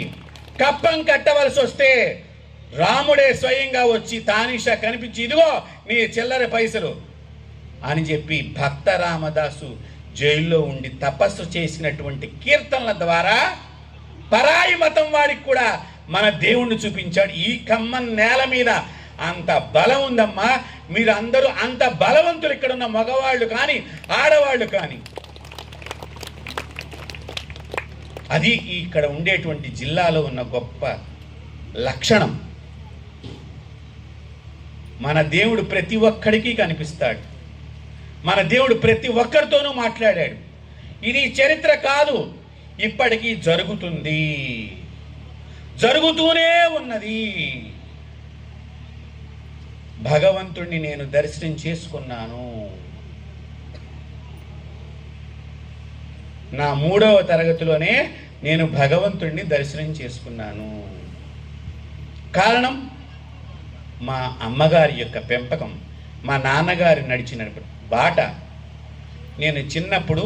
కప్పం కట్టవలసి వస్తే రాముడే స్వయంగా వచ్చి తానీషా కనిపించి, ఇదిగో నీ చిల్లర పైసలు అని చెప్పి భక్త రామదాసు జైల్లో ఉండి తపస్సు చేసినటువంటి కీర్తనల ద్వారా పరాయి మతం వాడికి కూడా మన దేవుణ్ణి చూపించాడు. ఈ ఖమ్మం నేల మీద అంత బలం ఉందమ్మా. మీరు అందరూ అంత బలవంతులు ఇక్కడ ఉన్న మగవాళ్ళు కానీ ఆడవాళ్ళు కానీ. అది ఇక్కడ ఉండేటువంటి జిల్లాలో ఉన్న గొప్ప లక్షణం. మన దేవుడు ప్రతి ఒక్కడికి కనిపిస్తాడు. మన దేవుడు ప్రతి ఒక్కరితోనూ మాట్లాడాడు. ఇది చరిత్ర కాదు, ఇప్పటికీ జరుగుతుంది, జరుగుతూనే ఉన్నది. భగవంతుణ్ణి నేను దర్శనం చేసుకున్నాను. నా 3వ తరగతిలోనే నేను భగవంతుణ్ణి దర్శనం చేసుకున్నాను. కారణం మా అమ్మగారి యొక్క పెంపకం, మా నాన్నగారు నడిచిన బాట. నేను చిన్నప్పుడు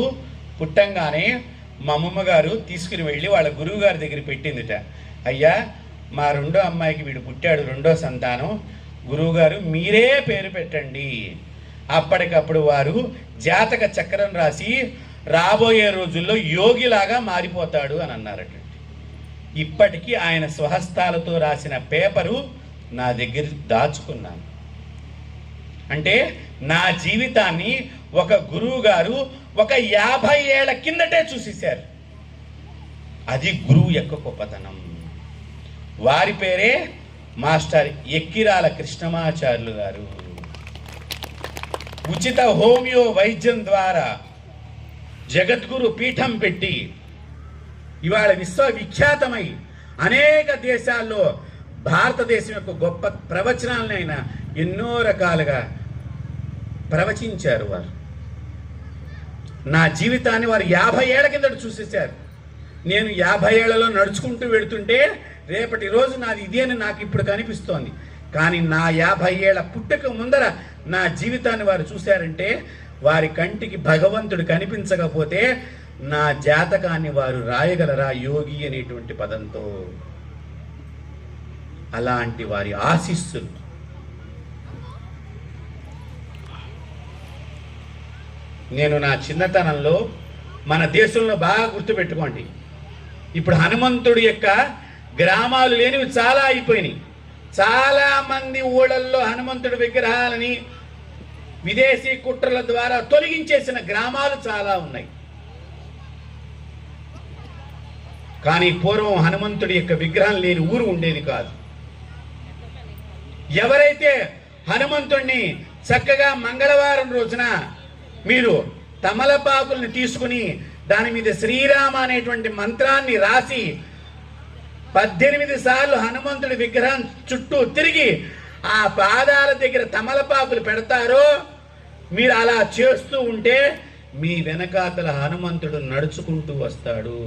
పుట్టంగానే మా అమ్మమ్మ గారు తీసుకుని వెళ్ళి వాళ్ళ గురువు గారి దగ్గర పెట్టిందిట. అయ్యా, మా రెండో అమ్మాయికి వీడు పుట్టాడు, రెండో సంతానం, గురువుగారు మీరే పేరు పెట్టండి. అప్పటికప్పుడు వారు జాతక చక్రం రాసి రాబోయే రోజుల్లో యోగిలాగా మారిపోతాడు అని అన్నారట. ఇప్పటికీ ఆయన స్వహస్తాలతో రాసిన పేపరు నా దగ్గర దాచుకున్నాను. అంటే నా జీవితాన్ని ఒక గురువు గారు ఒక 50 ఏళ్ల కిందటే చూసేశారు. అది గురువు యొక్క గొప్పతనం. వారి పేరే మాస్టర్ ఎక్కిరాల కృష్ణమాచార్యులు గారు. ఉచిత హోమియో వైద్యం ద్వారా జగద్గురు పీఠం పెట్టి ఇవాళ విశ్వవిఖ్యాతమై అనేక దేశాల్లో భారతదేశం యొక్క గొప్ప ప్రవచనాలనైనా ఎన్నో రకాలుగా ప్రవచించారు. వారు నా జీవితాన్ని వారు 50 ఏళ్ల కిందట చూసేశారు. నేను 50 ఏళ్లలో నడుచుకుంటూ వెళుతుంటే రేపటి రోజు నాది ఇదే అని నాకు ఇప్పుడు కనిపిస్తోంది. కానీ నా 50 ఏళ్ల పుట్టుక ముందర నా జీవితాన్ని వారు చూశారంటే వారి కంటికి భగవంతుడు కనిపించకపోతే నా జాతకాన్ని వారు రాయగలరా యోగి అనేటువంటి పదంతో? అలాంటి వారి ఆశీస్సులు నేను నా చిన్నతనంలో మన దేశంలో బాగా గుర్తుపెట్టుకోండి. ఇప్పుడు హనుమంతుడి యొక్క గ్రామాలు లేనివి చాలా అయిపోయినాయి. చాలా మంది ఊళ్ళల్లో హనుమంతుడి విగ్రహాలని విదేశీ కుట్రల ద్వారా తొలగించేసిన గ్రామాలు చాలా ఉన్నాయి. కానీ పూర్వం హనుమంతుడి యొక్క విగ్రహం లేని ఊరు ఉండేది కాదు. ఎవరైతే హనుమంతుడిని చక్కగా మంగళవారం రోజున మీరు తమలపాకుల్ని తీసుకుని దాని మీద శ్రీరామ అనేటువంటి మంత్రాన్ని రాసి 18 సార్లు హనుమంతుడి విగ్రహం చుట్టూ తిరిగి ఆ పాదాల దగ్గర తమలపాకులు పెడతారో, మీరు అలా చేస్తూ ఉంటే మీ వెనకాతల హనుమంతుడు నడుచుకుంటూ వస్తాడు.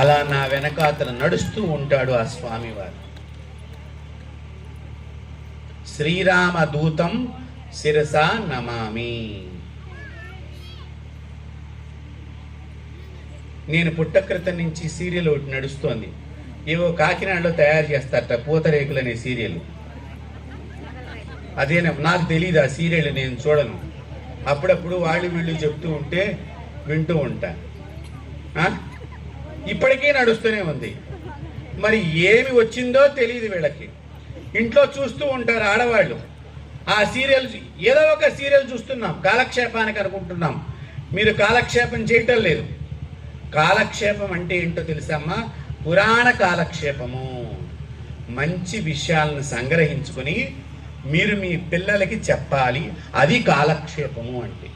అలా నా వెనకాతల నడుస్తూ ఉంటాడు ఆ స్వామివారు. శ్రీరామ దూతం శిరసా నమామి. నేను పుట్టక్రితం నుంచి సీరియల్ ఒకటి నడుస్తోంది. ఏవో కాకినాడలో తయారు చేస్తారట పూతరేకులు అనే సీరియల్. అదేనా నాకు తెలియదు, ఆ సీరియల్ నేను చూడను. అప్పుడప్పుడు వాళ్ళు వీళ్ళు చెప్తూ ఉంటే వింటూ ఉంటా. ఇప్పటికీ నడుస్తూనే ఉంది. మరి ఏమి వచ్చిందో తెలియదు వీళ్ళకి. ఇంట్లో చూస్తూ ఉంటారు ఆడవాళ్ళు. ఆ సీరియల్ ఏదో ఒక సీరియల్ చూస్తున్నాం, కాలక్షేపానికి అనుకుంటున్నాం. మీరు కాలక్షేపం చేయటం లేదు. కాలక్షేపం అంటే ఏంటో తెలుసమ్మా? పురాణ కాలక్షేపము. మంచి విషయాలను సంగ్రహించుకొని మీరు మీ పిల్లలకి చెప్పాలి. అది కాలక్షేపము అంటే.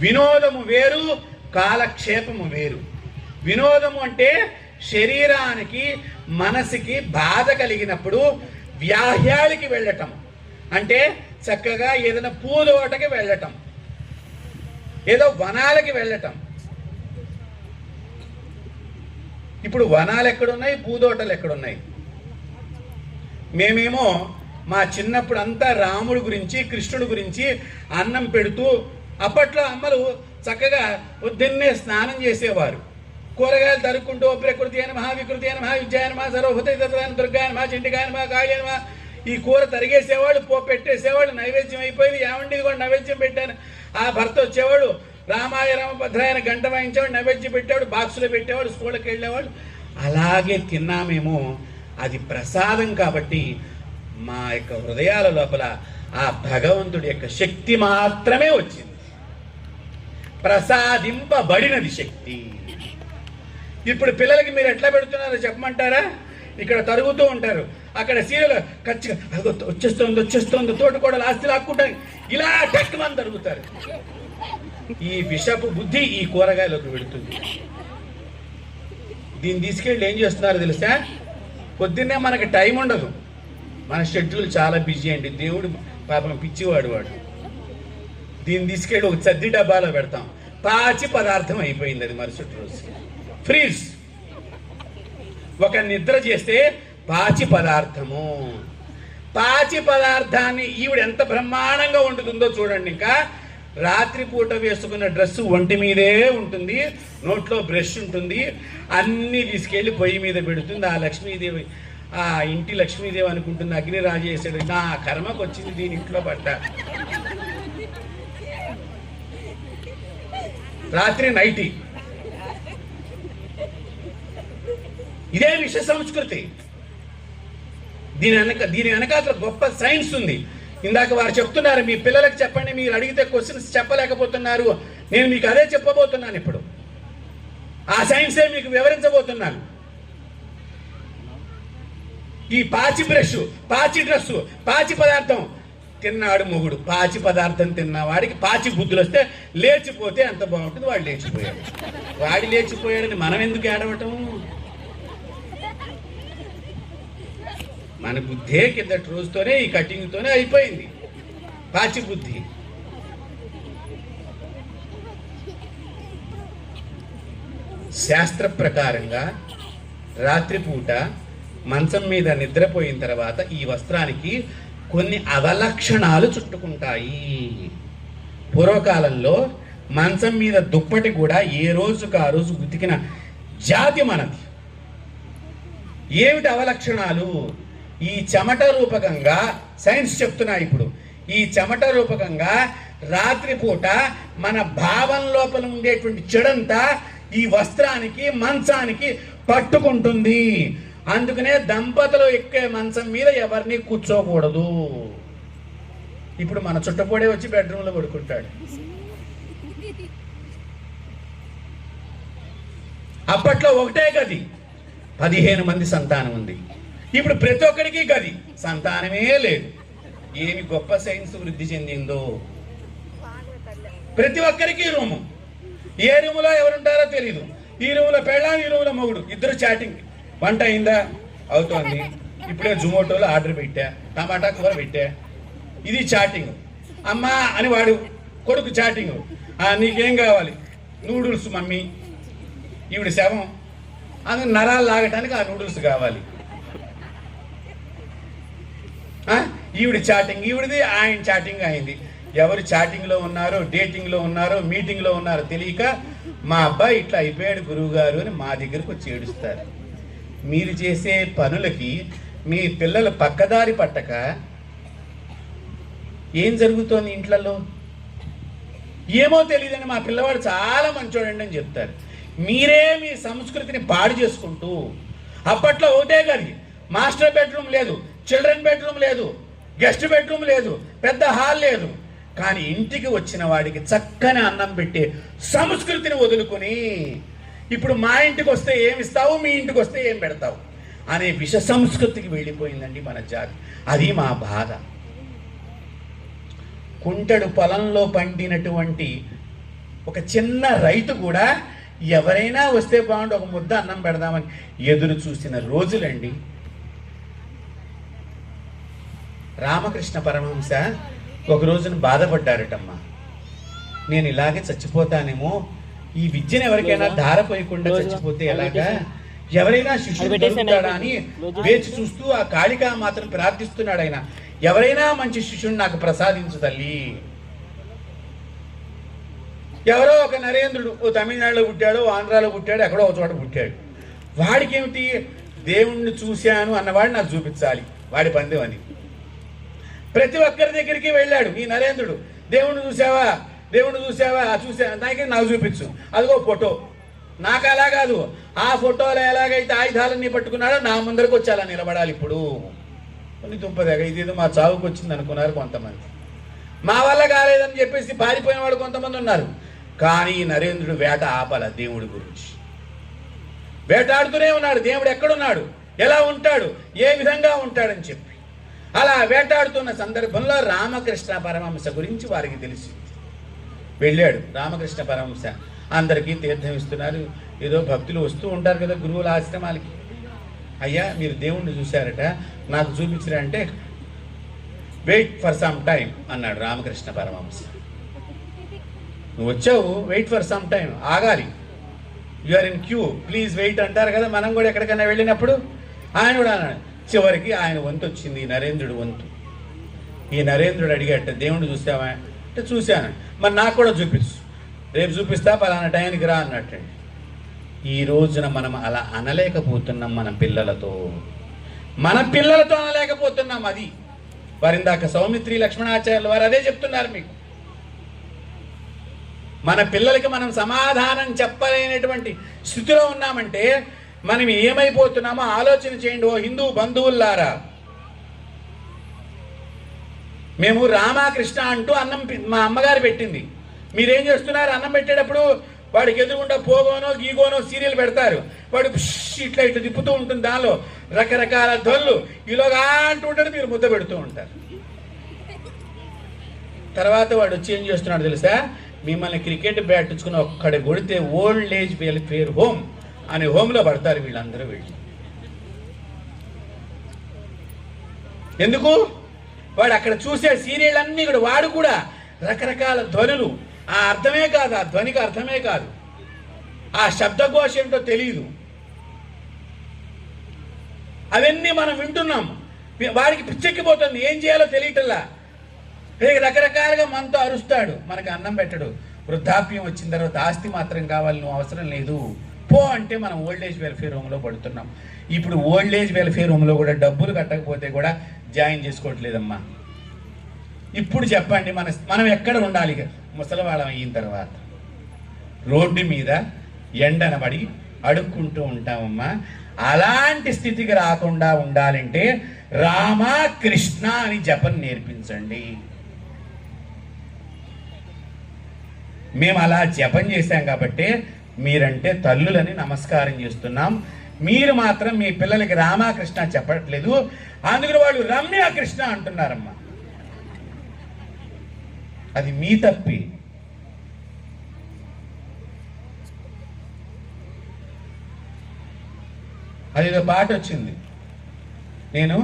వినోదము వేరు, కాలక్షేపము వేరు. వినోదము అంటే శరీరానికి మనసుకి బాధ కలిగినప్పుడు వ్యాహ్యాలకి వెళ్ళటం, అంటే చక్కగా ఏదైనా పూదోటకి వెళ్ళటం, ఏదో వనాలకి వెళ్ళటం. ఇప్పుడు వనాలు ఎక్కడున్నాయి, పూదోటలు ఎక్కడున్నాయి? మేమేమో మా చిన్నప్పుడు అంతా రాముడి గురించి కృష్ణుడి గురించి అన్నం పెడుతూ, అప్పట్లో అమ్మలు చక్కగా పొద్దున్నే స్నానం చేసేవారు. కూరగాయలు తరుక్కుంటూ ప్రకృతి అయిన మహా వికృతి అయిన మహా విద్యాయన మహా సర్వభూత దుర్గాయన మహా చింటికాయన మహా కాళీయన మహా ఈ కూర తరిగేసేవాళ్ళు, పెట్టేసేవాళ్ళు. నైవేద్యం అయిపోయింది, ఏమండి ఇది కూడా నైవేద్యం పెట్టాను. ఆ భర్త వచ్చేవాడు, రామాయ రామభద్రాయన గంట వాయించేవాడు, నైవేద్యం పెట్టేవాడు, బాక్సులో పెట్టేవాడు, స్కూళ్ళకి వెళ్ళేవాడు. అలాగే తిన్నామేమో. అది ప్రసాదం కాబట్టి మా యొక్క హృదయాల లోపల ఆ భగవంతుడి యొక్క శక్తి మాత్రమే వచ్చింది. ప్రసాదింపబడినది శక్తి. ఇప్పుడు పిల్లలకి మీరు ఎట్లా పెడుతున్నారో చెప్పమంటారా? ఇక్కడ తరుగుతూ ఉంటారు, అక్కడ సీరియల్ ఖచ్చితంగా వచ్చేస్తోంది తోటకోడలు ఆస్తి లాక్కుంటారు, ఇలా టెక్మని తరుగుతారు. ఈ విషపు బుద్ధి ఈ కూరగాయలోకి పెడుతుంది. దీన్ని తీసుకెళ్ళి ఏం చేస్తున్నారో తెలుసా? పొద్దున్నే మనకి టైం ఉండదు, మన షెడ్యూల్ చాలా బిజీ అండి. దేవుడు పాపం పిచ్చివాడు వాడు. దీన్ని తీసుకెళ్ళి ఒక సద్ది డబ్బాలో పెడతాం, పాచి పదార్థం అయిపోయింది. అది మరుసటి రోజు ఫ్రీజ్. ఒక నిద్ర చేస్తే పాచి పదార్థము. పాచి పదార్థాన్ని ఈవిడ ఎంత బ్రహ్మాండంగా వండుతుందో చూడండి. ఇంకా రాత్రిపూట వేసుకున్న డ్రెస్సు ఒంటి మీదే ఉంటుంది, నోట్లో బ్రష్ ఉంటుంది, అన్నీ తీసుకెళ్ళి పొయ్యి మీద పెడుతుంది. ఆ లక్ష్మీదేవి, ఆ ఇంటి లక్ష్మీదేవి అనుకుంటుంది, అగ్ని రాజేశాడు. నా కర్మకు వచ్చింది దీని ఇంట్లో పడ్డ. రాత్రి నైటి. ఇదే విష సంస్కృతి. దీని వెనకాల గొప్ప సైన్స్ ఉంది. ఇందాక వారు చెప్తున్నారు, మీ పిల్లలకు చెప్పండి, మీరు అడిగితే క్వశ్చన్స్ చెప్పలేకపోతున్నారు. నేను మీకు అదే చెప్పబోతున్నాను ఇప్పుడు. ఆ సైన్సే మీకు వివరించబోతున్నాను. ఈ పాచి బ్రష్, పాచి డ్రెస్సు, పాచి పదార్థం తిన్నాడు మొగుడు. పాచి పదార్థం తిన్నవాడికి పాచి బుద్ధులు వస్తే లేచిపోతే ఎంత బాగుంటుంది. వాడు లేచిపోయాడు. వాడి లేచిపోయాడని మనం ఎందుకు ఏడవటం? మన బుద్ధే కిందటి రోజుతోనే, ఈ కటింగ్తోనే అయిపోయింది పాచి బుద్ధి. శాస్త్ర ప్రకారంగా రాత్రిపూట మంచం మీద నిద్రపోయిన తర్వాత ఈ వస్త్రానికి కొన్ని అవలక్షణాలు చుట్టుకుంటాయి. పూర్వకాలంలో మంచం మీద దుప్పటి కూడా ఏ రోజుకు ఆ రోజు ఉతికిన జాతి మనది. ఏమిటి అవలక్షణాలు? ఈ చెమట రూపకంగా సైన్స్ చెప్తున్నా ఇప్పుడు, ఈ చెమట రూపకంగా రాత్రిపూట మన భావం లోపల ఉండేటువంటి చెడంతా ఈ వస్త్రానికి మంచానికి పట్టుకుంటుంది. అందుకనే దంపతులు ఎక్కే మంచం మీద ఎవరిని కూర్చోకూడదు. ఇప్పుడు మన చుట్టపోడే వచ్చి బెడ్రూమ్లో పడుకుంటాడు. అప్పట్లో ఒకటే గది, 15 మంది సంతానం ఉంది. ఇప్పుడు ప్రతి ఒక్కరికి గది, సంతానమే లేదు. ఏమి గొప్ప సైన్స్ వృద్ధి చెందిందో. ప్రతి ఒక్కరికి రూము. ఏ రూములో ఎవరుంటారో తెలీదు. ఈ రూములో పెళ్ళాం, ఈ రూములో మొగుడు, ఇద్దరు చాటింగ్. వంట అయిందా? అవుతోంది. ఇప్పుడే జొమాటోలో ఆర్డర్ పెట్టా, టమాటా కూర పెట్టా. ఇది చాటింగ్. అమ్మా అని వాడు కొడుకు చాటింగ్. నీకేం కావాలి? Noodles mummy. ఈవిడ శవం, అందుకు నరాలు లాగటానికి ఆ నూడిల్స్ కావాలి. ఈవిడ చాటింగ్ ఈవిడిది, ఆయన చాటింగ్ అయింది. ఎవరు చాటింగ్లో ఉన్నారో, డేటింగ్లో ఉన్నారో, మీటింగ్లో ఉన్నారో తెలియక మా అబ్బాయి ఇట్లా అయిపోయాడు గురువు గారు అని మా దగ్గరకు వచ్చి ఏడుస్తారు. మీరు చేసే పనులకి మీ పిల్లలు పక్కదారి పట్టక ఏం జరుగుతోంది ఇంట్లలో ఏమో తెలియదని మా పిల్లవాడు చాలా మంచోడండి అని చెప్తారు. మీరే మీ సంస్కృతిని పాడు చేసుకుంటూ, అప్పట్లో ఒకటే గది, మాస్టర్ బెడ్రూమ్ లేదు, చిల్డ్రన్ బెడ్రూమ్ లేదు, గెస్ట్ బెడ్రూమ్ లేదు, పెద్ద హాల్ లేదు, కానీ ఇంటికి వచ్చిన వాడికి చక్కని అన్నం పెట్టే సంస్కృతిని వదులుకొని ఇప్పుడు మా ఇంటికి వస్తే ఏమిస్తావు, మీ ఇంటికి వస్తే ఏం పెడతావు అనే విష సంస్కృతికి వెళ్ళిపోయిందండి మన జాతి. అది మా బాధ. కుంటడు పొలంలో పండినటువంటి ఒక చిన్న రైతు కూడా ఎవరైనా వస్తే బాగుండు, ఒక ముద్ద అన్నం పెడదామని ఎదురు చూసిన రోజులండి. రామకృష్ణ పరమహంస ఒక రోజున బాధపడ్డారటమ్మా, నేను ఇలాగే చచ్చిపోతానేమో, ఈ విద్యను ఎవరికైనా ధారపోయకుండా చచ్చిపోతే ఎలాగా, ఎవరైనా శిష్యుడు దొరుకుతాడా అని వేచి చూస్తూ ఆ కాళికా మాత్రం ప్రార్థిస్తున్నాడు ఆయన, ఎవరైనా మంచి శిష్యుడు నాకు ప్రసాదించు తల్లి. ఎవరో ఒక నరేంద్రుడు ఓ తమిళనాడులో పుట్టాడు, ఆంధ్రాలో పుట్టాడు, ఎక్కడో ఒక చోట పుట్టాడు. వాడికి ఏమిటి, దేవుణ్ణి చూశాను అన్నవాడు నాకు చూపించాలి, వాడి పందెం అని. ప్రతి ఒక్కరి దగ్గరికి వెళ్ళాడు ఈ నరేంద్రుడు, దేవుణ్ణి చూసావా, దేవుణ్ణి చూసావా, చూసా, నాకు చూపించు, అదిగో ఫోటో. నాకు అలా కాదు, ఆ ఫోటోలో ఎలాగైతే ఆయుధాలన్నీ పట్టుకున్నాడో నా ముందరకు వచ్చి అలా నిలబడాలి. ఇప్పుడు కొన్ని దుంపదేగా ఇదేదో మా చావుకు వచ్చింది అనుకున్నారు కొంతమంది, మా వల్ల కాలేదని చెప్పేసి పారిపోయిన వాడు కొంతమంది ఉన్నారు. కానీ నరేంద్రుడు వేట ఆపాల దేవుడి గురించి, వేటాడుతూనే ఉన్నాడు. దేవుడు ఎక్కడున్నాడు, ఎలా ఉంటాడు, ఏ విధంగా ఉంటాడని చెప్పి అలా వేటాడుతున్న సందర్భంలో రామకృష్ణ పరమహంస గురించి వారికి తెలిసింది. వెళ్ళాడు రామకృష్ణ పరమహంస, అందరికీ తీర్థం ఇస్తున్నారు, ఏదో భక్తులు వస్తూ ఉంటారు కదా గురువుల ఆశ్రమాలకి. అయ్యా మీరు దేవుణ్ణి చూశారట, నాకు చూపించారంటే వెయిట్ ఫర్ సమ్ టైం అన్నాడు రామకృష్ణ పరమహంస. నువ్వు వచ్చావు, వెయిట్ ఫర్ సమ్ టైం, ఆగాలి, you are in queue, please wait అంటారు కదా మనం కూడా ఎక్కడికైనా వెళ్ళినప్పుడు. ఆయన కూడా అన్నాడు. చివరికి ఆయన వంతు వచ్చింది, నరేంద్రుడు వంతు. ఈ నరేంద్రుడు అడిగాట, దేవుణ్ణి చూసావా అంటే చూశాను, మరి నాకు కూడా చూపించు, రేపు చూపిస్తా, పలానా టైంకి రా అన్నట్టండి. ఈ రోజున మనం అలా అనలేకపోతున్నాం, మన పిల్లలతో అనలేకపోతున్నాం. అది వారిందాక సౌమిత్రి లక్ష్మణాచార్యులు వారు అదే చెప్తున్నారు మీకు. మన పిల్లలకి మనం సమాధానం చెప్పలేనటువంటి స్థితిలో ఉన్నామంటే మనం ఏమైపోతున్నామో ఆలోచన చేయండి. ఓ హిందూ బంధువుల్లారా, మేము రామకృష్ణ అంటూ అన్నం మా అమ్మగారు పెట్టింది, మీరేం చేస్తున్నారు, అన్నం పెట్టేటప్పుడు వాడికి ఎదురుగుండా పోగోనో గీగోనో సీరియల్ పెడతారు, వాడు ఇట్లా ఇట్లా తిప్పుతూ ఉంటుంది, దానిలో రకరకాల ధ్వనులు ఈలోగా అంటూ ఉంటాడు, మీరు ముద్ద పెడుతూ ఉంటారు. తర్వాత వాడు వచ్చి ఏం చేస్తున్నాడు తెలుసా, మిమ్మల్ని క్రికెట్ బ్యాట్ ఇచ్చుకుని ఒక్కడ కొడితే ఓల్డ్ ఏజ్ వెల్ఫేర్ హోమ్ అనే హోమ్లో పడతారు వీళ్ళందరూ. వెళ్ళి ఎందుకు, వాడు అక్కడ చూసే సీరియల్ అన్నీ కూడా వాడు కూడా రకరకాల ధ్వనులు, ఆ అర్థమే కాదు, ఆ ధ్వనికి అర్థమే కాదు, ఆ శబ్దకోశ ఏంటో తెలియదు, అవన్నీ మనం వింటున్నాం. వాడికి పిచ్చెక్కిపోతుంది, ఏం చేయాలో తెలియటల్లా. రకరకాలుగా మనతో అరుస్తాడు, మనకి అన్నం పెట్టడు. వృద్ధాప్యం వచ్చిన తర్వాత ఆస్తి మాత్రం కావాలి, నువ్వు అవసరం లేదు పో అంటే మనం ఓల్డ్ ఏజ్ వెల్ఫేర్ హోమ్లో పడుతున్నాం. ఇప్పుడు ఓల్డ్ ఏజ్ వెల్ఫేర్ హోమ్లో కూడా డబ్బులు కట్టకపోతే కూడా జాయిన్ చేసుకోవట్లేదమ్మా. ఇప్పుడు చెప్పండి, మనం ఎక్కడ ఉండాలి? ముసలివాళ్ళం అయిన తర్వాత రోడ్డు మీద ఎండనబడి అడుక్కుంటూ ఉంటామమ్మా. అలాంటి స్థితికి రాకుండా ఉండాలంటే రామ కృష్ణ అని జపం నేర్పించండి. మేము అలా జపం చేశాం కాబట్టి మీరంటే తల్లులని నమస్కారం చేస్తున్నాం. మీరు మాత్రం మీ పిల్లలకి రామకృష్ణ చెప్పట్లేదు, అందుకని వాళ్ళు రమ్యకృష్ణ అంటున్నారమ్మా. అది మీ తప్పి. అదేదో పాట వచ్చింది, నేను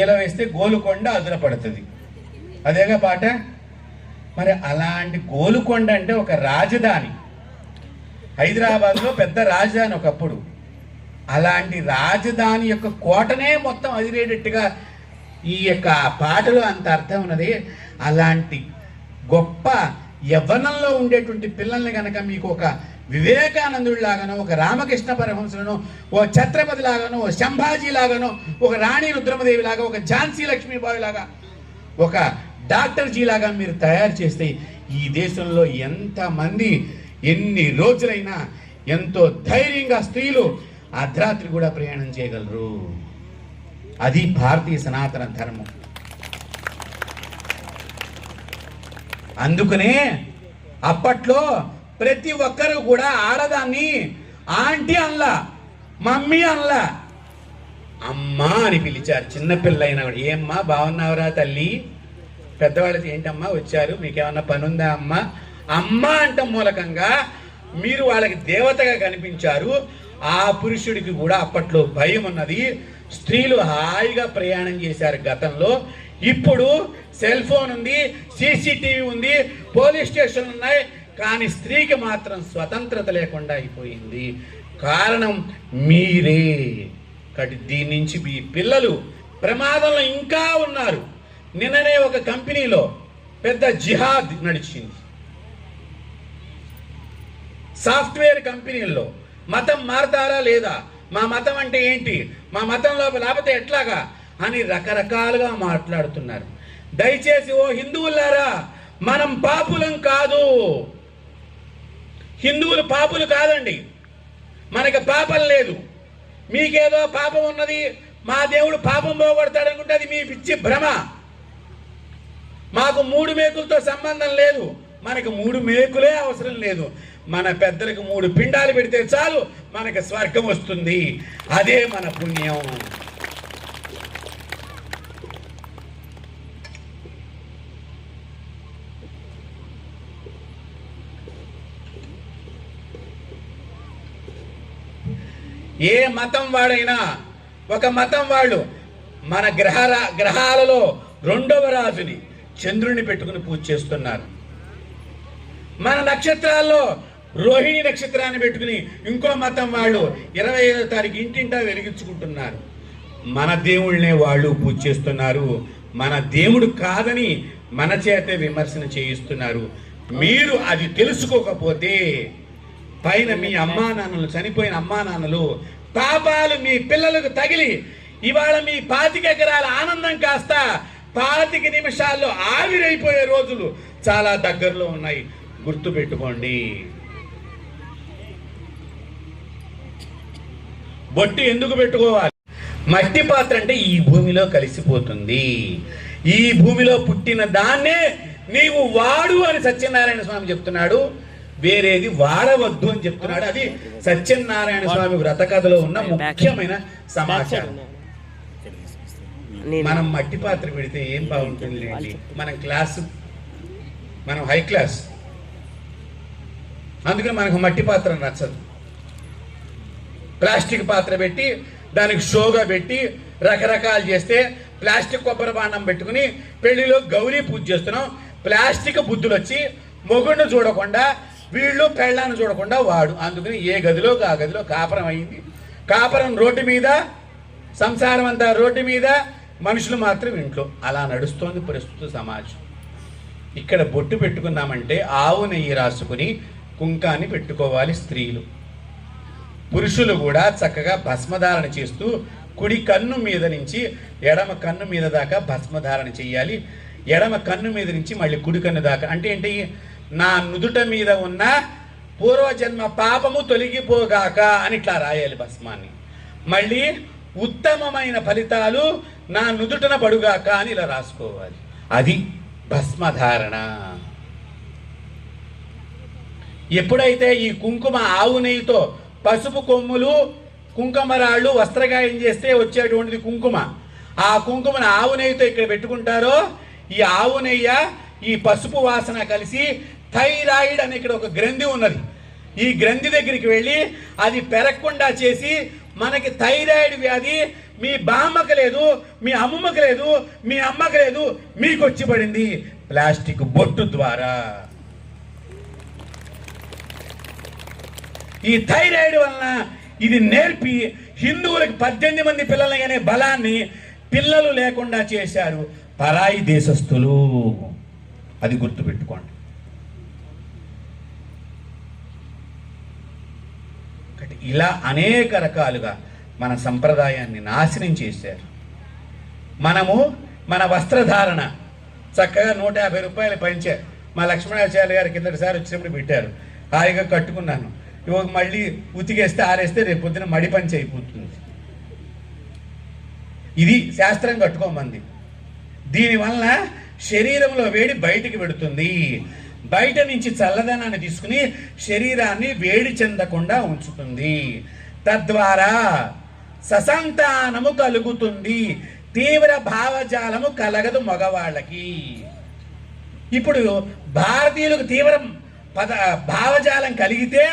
ఈల వేస్తే గోలుకొండ అదురపడుతుంది, అదేగా పాట. మరి అలాంటి గోలుకొండ అంటే ఒక రాజధాని, హైదరాబాద్లో పెద్ద రాజధాని ఒకప్పుడు. అలాంటి రాజధాని యొక్క కోటనే మొత్తం అదిరేటట్టుగా ఈ యొక్క పాటలో అంత అర్థం ఉన్నది. అలాంటి గొప్ప యవ్వనంలో ఉండేటువంటి పిల్లల్ని కనుక మీకు ఒక వివేకానందుడి లాగానో, ఒక రామకృష్ణ పరమహంసలను, ఓ ఛత్రపతి లాగానో, ఓ సంభాజీ లాగానో, ఒక రాణి రుద్రమదేవి లాగా, ఒక ఝాన్సీ లక్ష్మీబాయి లాగా, ఒక డాక్టర్ జీ లాగా మీరు తయారు చేస్తే ఈ దేశంలో ఎంతమంది ఎన్ని రోజులైనా ఎంతో ధైర్యంగా స్త్రీలు అర్ధరాత్రి కూడా ప్రయాణం చేయగలరు. అది భారతీయ సనాతన ధర్మం. అందుకనే అప్పట్లో ప్రతి ఒక్కరు కూడా ఆడదాన్ని ఆంటీ అనలా, మమ్మీ అనలా, అమ్మా అని పిలిచారు. చిన్నపిల్లైనా కూడా ఏమ్మా బాగున్నావురా తల్లి, పెద్దవాళ్ళకి ఏంటమ్మా వచ్చారు, మీకేమన్నా పని ఉందా అమ్మా, అమ్మా అంట మూలకంగా మీరు వాళ్ళకి దేవతగా కనిపించారు. ఆ పురుషుడికి కూడా అప్పట్లో భయం ఉన్నది. స్త్రీలు హాయిగా ప్రయాణం చేశారు గతంలో. ఇప్పుడు సెల్ ఫోన్ ఉంది, సీసీటీవీ ఉంది, పోలీస్ స్టేషన్లు ఉన్నాయి, కానీ స్త్రీకి మాత్రం స్వతంత్రత లేకుండా అయిపోయింది. కారణం మీరే. దీని నుంచి మీ పిల్లలు ప్రమాదంలో ఇంకా ఉన్నారు. నిన్ననే ఒక కంపెనీలో పెద్ద జిహాద్ నడిచింది. సాఫ్ట్వేర్ కంపెనీల్లో మతం మారతారా లేదా, మా మతం అంటే ఏంటి, మా మతంలో లేకపోతే ఎట్లాగా అని రకరకాలుగా మాట్లాడుతున్నారు. దయచేసి ఓ హిందువులారా, మనం పాపులం కాదు, హిందువులు పాపులు కాదండి. మనకి పాపం లేదు. మీకేదో పాపం ఉన్నది, మా దేవుడు పాపం పోగొడతాడు అనుకుంటే అది మీ పిచ్చి భ్రమ. మాకు 3 మేకులతో సంబంధం లేదు, మనకు 3 మేకులే అవసరం లేదు. మన పెద్దలకు 3 పిండాలు పెడితే చాలు, మనకు స్వర్గం వస్తుంది. అదే మన పుణ్యం. ఏ మతం వాడైనా, ఒక మతం వాళ్ళు మన గ్రహాలలో 2వ రాజుని చంద్రుని పెట్టుకుని పూజ చేస్తున్నారు. మన నక్షత్రాల్లో రోహిణి నక్షత్రాన్ని పెట్టుకుని ఇంకో మతం వాళ్ళు 25వ తారీఖు ఇంటింటా వెలిగించుకుంటున్నారు. మన దేవుళ్ళనే వాళ్ళు పూజ చేస్తున్నారు. మన దేవుడు కాదని మన చేతే విమర్శన చేయిస్తున్నారు. మీరు అది తెలుసుకోకపోతే పైన మీ అమ్మా నాన్నలు, చనిపోయిన అమ్మా నాన్నలు పాపాలు మీ పిల్లలకు తగిలి ఇవాళ మీ 25 ఎకరాల ఆనందం కాస్త 25 నిమిషాల్లో ఆవిరైపోయే రోజులు చాలా దగ్గరలో ఉన్నాయి. గుర్తు పెట్టుకోండి. బొట్టు ఎందుకు పెట్టుకోవాలి? మట్టి పాత్ర అంటే ఈ భూమిలో కలిసిపోతుంది. ఈ భూమిలో పుట్టిన దాన్నే నీవు వాడు అని సత్యనారాయణ స్వామి చెప్తున్నాడు. వేరేది వాడవద్దు అని చెప్తున్నాడు. అది సత్యనారాయణ స్వామి వ్రత కథలో ఉన్న ముఖ్యమైన సమాచారం. మనం మట్టి పాత్ర పెడితే ఏం బాగుంటుంది అండి? మనం హై క్లాస్, అందుకని మనకు మట్టి పాత్ర నచ్చదు. ప్లాస్టిక్ పాత్ర పెట్టి దానికి షోగా పెట్టి రకరకాలు చేస్తే, ప్లాస్టిక్ కొబ్బరి బాండం పెట్టుకుని పెళ్లిలో గౌరీ పూజ చేస్తున్నాం. ప్లాస్టిక్ బుద్ధులు వచ్చి మొగుడిని చూడకుండా, వీళ్ళు పెళ్ళాన్ని చూడకుండా వాడు. అందుకని ఏ గదిలో ఆ గదిలో కాపురం అయింది. కాపురం రోడ్డు మీద, సంసారం అంతా రోడ్డు మీద, మనుషులు మాత్రం ఇంట్లో. అలా నడుస్తోంది ప్రస్తుత సమాజం. ఇక్కడ బొట్టు పెట్టుకున్నామంటే ఆవు నెయ్యి రాసుకుని కుంకాన్ని పెట్టుకోవాలి స్త్రీలు. పురుషులు కూడా చక్కగా భస్మధారణ చేస్తూ కుడి కన్ను మీద నుంచి ఎడమ కన్ను మీద దాకా భస్మధారణ చేయాలి. ఎడమ కన్ను మీద నుంచి మళ్ళీ కుడి కన్ను దాకా. అంటే ఏంటి? నా నుదుట మీద ఉన్న పూర్వజన్మ పాపము తొలగిపోగాక అని ఇట్లా రాయాలి భస్మాన్ని. మళ్ళీ ఉత్తమమైన ఫలితాలు నా నుదుటన పడుగాక అని ఇలా రాసుకోవాలి. అది భస్మధారణ. ఎప్పుడైతే ఈ కుంకుమ ఆవు నెయ్యితో, పసుపు కొమ్ములు, కుంకుమరాళ్ళు వస్త్రగాయం చేస్తే వచ్చేటువంటిది కుంకుమ. ఆ కుంకుమను ఆవు నెయ్యితో ఇక్కడ పెట్టుకుంటారో, ఈ ఆవు నెయ్య ఈ పసుపు వాసన కలిసి థైరాయిడ్ అని ఇక్కడ ఒక గ్రంథి ఉన్నది. ఈ గ్రంథి దగ్గరికి వెళ్ళి అది పెరగకుండా చేసి మనకి థైరాయిడ్ వ్యాధి మీ బామ్మకు లేదు, మీ అమ్మమ్మకు లేదు, మీ అమ్మకు లేదు, మీకు వచ్చి పడింది ప్లాస్టిక్ బొట్టు ద్వారా. ఈ థైరాయిడ్ వలన ఇది నేర్పి హిందువులకు 18 మంది పిల్లలని అనే బలాన్ని పిల్లలు లేకుండా చేశారు పరాయి దేశస్థులు. అది గుర్తుపెట్టుకోండి. ఇలా అనేక రకాలుగా మన సంప్రదాయాన్ని నాశనం చేశారు. మనము మన వస్త్రధారణ చక్కగా 150 రూపాయలు పంచే మా లక్ష్మణాచార్య గారి కిందటిసారి వచ్చినప్పుడు పెట్టారు. హాయిగా కట్టుకున్నాను. ఇవాళ మళ్ళీ ఉతికేస్తే ఆరేస్తే రేపు పొద్దున మడి పంచి అయిపోతుంది. ఇది శాస్త్రం కట్టుకోమంది. దీనివల్ల శరీరంలో వేడి బయటికి పెడుతుంది. బయట నుంచి చల్లదనాన్ని తీసుకుని శరీరాన్ని వేడి చెందకుండా ఉంచుతుంది. తద్వారా ససంతానము కలుగుతుంది. తీవ్ర భావజాలము కలగదు మగవాళ్ళకి. ఇప్పుడు భారతీయులకు తీవ్ర భావజాలం కలిగితే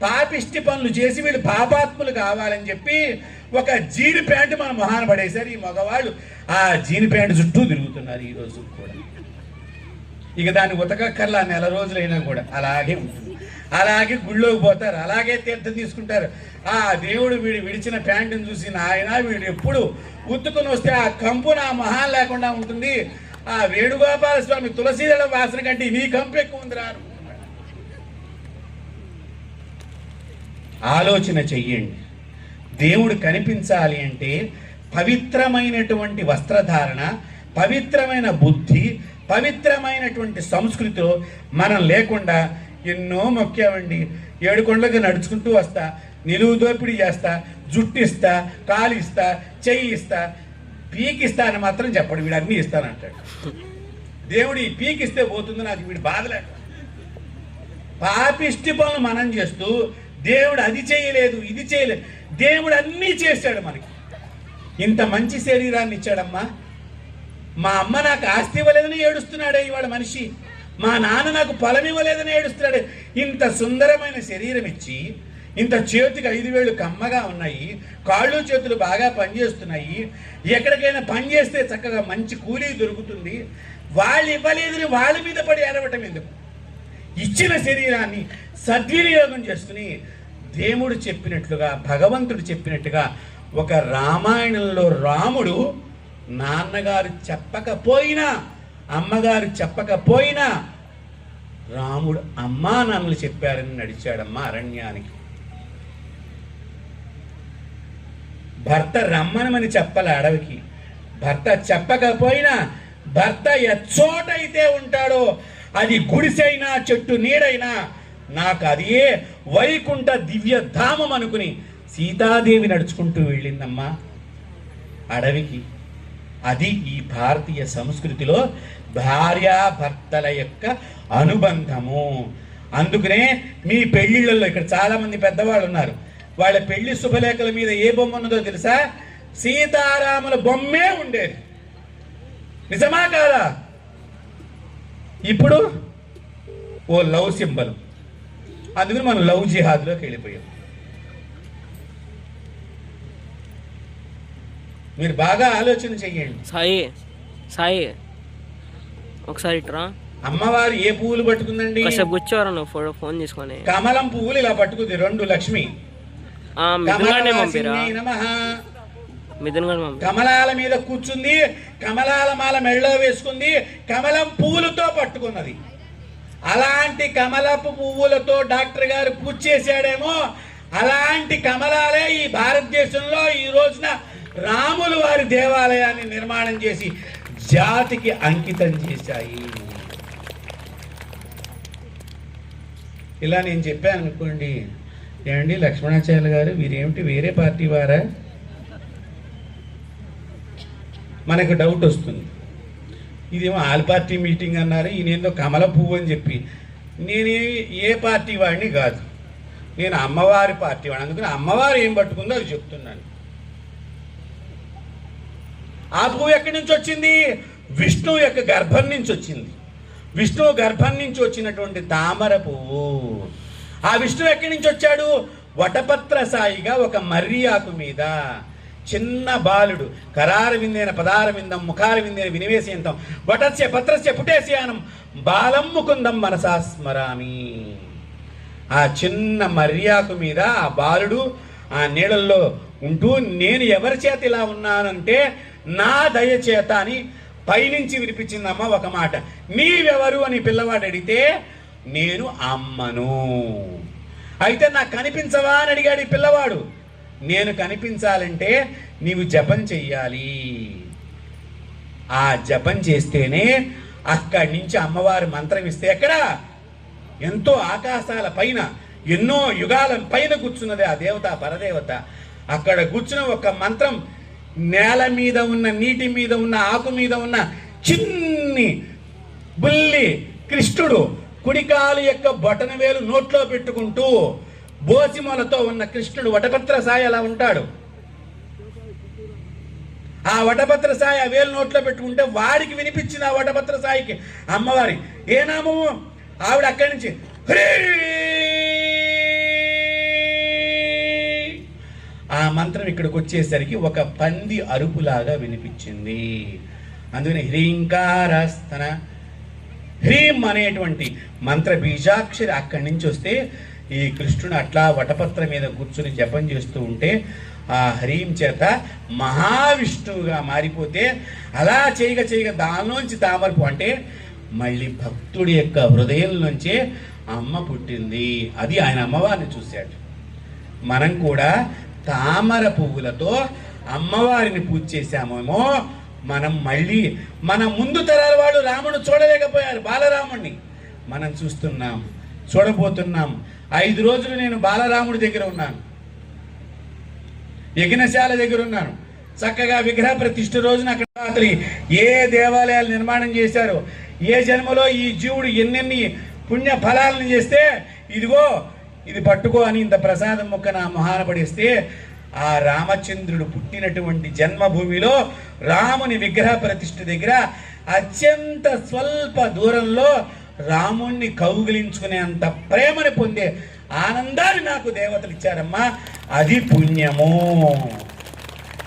పాపిష్టి పనులు చేసి వీళ్ళు పాపాత్ములు కావాలని చెప్పి ఒక జీడి ప్యాంటు మన మొహాన పడేశారు. ఈ మగవాళ్ళు ఆ జీడి ప్యాంటు చుట్టూ తిరుగుతున్నారు ఈ రోజు కూడా. ఇక దాన్ని ఉతకక్కర్లా, నెల రోజులైనా కూడా అలాగే ఉంటుంది. అలాగే గుళ్ళోకి పోతారు, అలాగే తీర్థం తీసుకుంటారు. ఆ దేవుడు వీడు విడిచిన ప్యాంటును చూసి నాయన వీడు ఎప్పుడు ఉత్తుకుని వస్తే ఆ కంపు నా మొహాన్ లేకుండా ఉంటుంది. ఆ వేణుగోపాల స్వామి తులసీదళ వాసన కంటే నీ కంపు ఎక్కువ ఉంది రారు. ఆలోచన చెయ్యండి. దేవుడు కనిపించాలి అంటే పవిత్రమైనటువంటి వస్త్రధారణ, పవిత్రమైన బుద్ధి, పవిత్రమైనటువంటి సంస్కృతిలో మనం లేకుండా ఎన్నో మొక్కామండి. 7 కొండలకు నడుచుకుంటూ వస్తా, నిలువు దోపిడీ చేస్తా, జుట్టు ఇస్తా, కాలు ఇస్తా, చెయ్యి ఇస్తా, పీకిస్తా అని మాత్రం చెప్పడు. వీడు అన్నీ ఇస్తానంటాడు. దేవుడు ఈ పీకిస్తే పోతుంది నాకు వీడు బాధలే. పాపిష్టి పనులు మనం చేస్తూ దేవుడు అది చేయలేదు ఇది చేయలేదు. దేవుడు అన్నీ చేశాడు మనకి. ఇంత మంచి శరీరాన్ని ఇచ్చాడమ్మా. మా అమ్మ నాకు ఆస్తి ఇవ్వలేదని ఏడుస్తున్నాడే ఇవాళ మనిషి. మా నాన్న నాకు పొలం ఇవ్వలేదని ఏడుస్తున్నాడు. ఇంత సుందరమైన శరీరం ఇచ్చి, ఇంత చేతికి 5 వేళ్ళు కమ్మగా ఉన్నాయి, కాళ్ళు చేతులు బాగా పనిచేస్తున్నాయి, ఎక్కడికైనా పని చేస్తే చక్కగా మంచి కూలీ దొరుకుతుంది. వాళ్ళు ఇవ్వలేదని వాళ్ళ మీద పడి ఏడవటం ఎందుకు? ఇచ్చిన శరీరాన్ని సద్వినియోగం చేసుకుని దేవుడు చెప్పినట్లుగా, భగవంతుడు చెప్పినట్టుగా, ఒక రామాయణంలో రాముడు నాన్నగారు చెప్పకపోయినా, అమ్మగారు చెప్పకపోయినా రాముడు అమ్మా నాన్నలు చెప్పారని నడిచాడమ్మా అరణ్యానికి. భర్త రమ్మనమని చెప్పాలి అడవికి. భర్త చెప్పకపోయినా భర్త ఎచ్చోటైతే ఉంటాడో, అది గుడిసైనా చెట్టు నీడైనా, నాకు అదే వైకుంఠ దివ్యధామం అనుకుని సీతాదేవి నడుచుకుంటూ వెళ్ళిందమ్మా అడవికి. అది ఈ భారతీయ సంస్కృతిలో భార్యాభర్తల యొక్క అనుబంధము. అందుకనే మీ పెళ్లిళ్ళల్లో ఇక్కడ చాలా మంది పెద్దవాళ్ళు ఉన్నారు. వాళ్ళ పెళ్లి శుభలేఖల మీద ఏ బొమ్మ ఉన్నదో తెలుసా? సీతారాముల బొమ్మే ఉండేది. నిజమా కాదా? ఇప్పుడు ఓ లవ్ సింబల్. అందుకని మనం లవ్ జిహాద్లోకి వెళ్ళిపోయాం. మీరు బాగా ఆలోచన చెయ్యండి. సాయి ఒకసారి ఇట్రా. అమ్మవారు ఏ పువ్వులు పట్టుకుందండి? కూర్చోరా నువ్వు ఫోన్ తీసుకొని. కమలం పువ్వులు ఇలా పట్టుకుంది, 2 లక్ష్మి. కమలాల మీద కూర్చుంది, కమలాల మాల మెళ్ళో వేసుకుంది, కమలం పువ్వులతో పట్టుకున్నది. అలాంటి కమలపు పువ్వులతో డాక్టర్ గారు పూజ చేశాడేమో, అలాంటి కమలాలే ఈ భారతదేశంలో ఈ రోజున రాములు వారి దేవాలయాన్ని నిర్మాణం చేసి జాతికి అంకితం చేశాయి. ఇలా నేను చెప్పాను అనుకోండి, ఏమండి లక్ష్మణాచార్య గారు వీరేమిటి వేరే పార్టీ వారా? మనకు డౌట్ వస్తుంది. ఇదేమో ఆల్ పార్టీ మీటింగ్ అన్నారు, ఈయనేందో కమల పువ్వు అని చెప్పి. నేను ఏ పార్టీ వాడిని కాదు, నేను అమ్మవారి పార్టీ వాడిని. అందుకని అమ్మవారు ఏం పట్టుకుందో అది చెప్తున్నాను. ఆ పువ్వు ఎక్కడి నుంచి వచ్చింది? విష్ణువు యొక్క గర్భం నుంచి వచ్చింది. విష్ణువు గర్భం నుంచి వచ్చినటువంటి తామర పువ్వు. ఆ విష్ణువు ఎక్కడి నుంచి వచ్చాడు? వటపత్ర సాయిగా ఒక మర్రి ఆకు మీద చిన్న బాలుడు. కరార విందేన పదార విందం ముఖార విందేన వినివేశయంతం వటస్య పత్రస్య పుటేశయానం బాలం ముకుందం మనసా స్మరామి. ఆ చిన్న మర్యాకు మీద ఆ బాలుడు ఆ నీళ్ళల్లో ఉంటూ, నేను ఎవరి చేత ఇలా ఉన్నానంటే నా దయ చేత అని పైనుంచి వినిపించిందమ్మ ఒక మాట. నీవెవరు అని పిల్లవాడు అడిగితే నేను అమ్మను. అయితే నాకు కనిపించవా అని అడిగాడు ఈ పిల్లవాడు. నేను కనిపించాలంటే నీవు జపం చెయ్యాలి. ఆ జపం చేస్తేనే అక్కడి నుంచి అమ్మవారి మంత్రం ఇస్తే, ఎక్కడ ఎంతో ఆకాశాల పైన ఎన్నో యుగాల పైన కూర్చున్నది ఆ దేవత, పరదేవత. అక్కడ కూర్చున్న ఒక మంత్రం నేల మీద ఉన్న, నీటి మీద ఉన్న, ఆకు మీద ఉన్న చిన్ని బుల్లి కృష్ణుడు కుడికాలు యొక్క బొటన వేలు నోట్లో పెట్టుకుంటూ బోసిమలతో ఉన్న కృష్ణుడు వటపత్ర సాయి అలా ఉంటాడు. ఆ వటపత్ర సాయి ఆ వేలు నోట్లో పెట్టుకుంటే వాడికి వినిపించింది, ఆ వటపత్ర సాయికి అమ్మవారి ఏ నామము. ఆవిడ అక్కడి నుంచి ఆ మంత్రం ఇక్కడికి వచ్చేసరికి ఒక పంది అరుపులాగా వినిపించింది. అందుకని హ్రీంకారస్తన హ్రీం అనేటువంటి మంత్ర బీజాక్షరి అక్కడి నుంచి వస్తే ఈ కృష్ణుడు అట్లా వటపత్ర మీద కూర్చుని జపం చేస్తూ ఉంటే ఆ హ్రీం చేత మహావిష్ణువుగా మారిపోతే, అలా చేయగా దానిలోంచి తామరపు అంటే మళ్ళీ భక్తుడి యొక్క హృదయం నుంచే అమ్మ పుట్టింది. అది ఆయన అమ్మవారిని చూశాడు. మనం కూడా తామర పువ్వులతో అమ్మవారిని పూజ చేశామేమో. మనం మళ్ళీ మన ముందు తరాల వాళ్ళు రాముడు చూడలేకపోయారు, బాలరాముడిని మనం చూస్తున్నాం, చూడబోతున్నాం. 5 రోజులు నేను బాలరాముడి దగ్గర ఉన్నాను, యజ్ఞశాల దగ్గర ఉన్నాను. చక్కగా విగ్రహ ప్రతిష్ఠ రోజున అక్కడ ఏ దేవాలయాలు నిర్మాణం చేశారు, ఏ జన్మలో ఈ జీవుడు ఎన్నెన్ని పుణ్య ఫలాలను చేస్తే ఇదిగో ఇది పట్టుకో అని ఇంత ప్రసాదం మొక్క నా మొహాన పడేస్తే, ఆ రామచంద్రుడు పుట్టినటువంటి జన్మభూమిలో రాముని విగ్రహ ప్రతిష్ఠ దగ్గర అత్యంత స్వల్ప దూరంలో రాముణ్ణి కౌగిలించుకునేంత ప్రేమని పొందే ఆనందాన్ని నాకు దేవతలు ఇచ్చారమ్మా. అది పుణ్యము.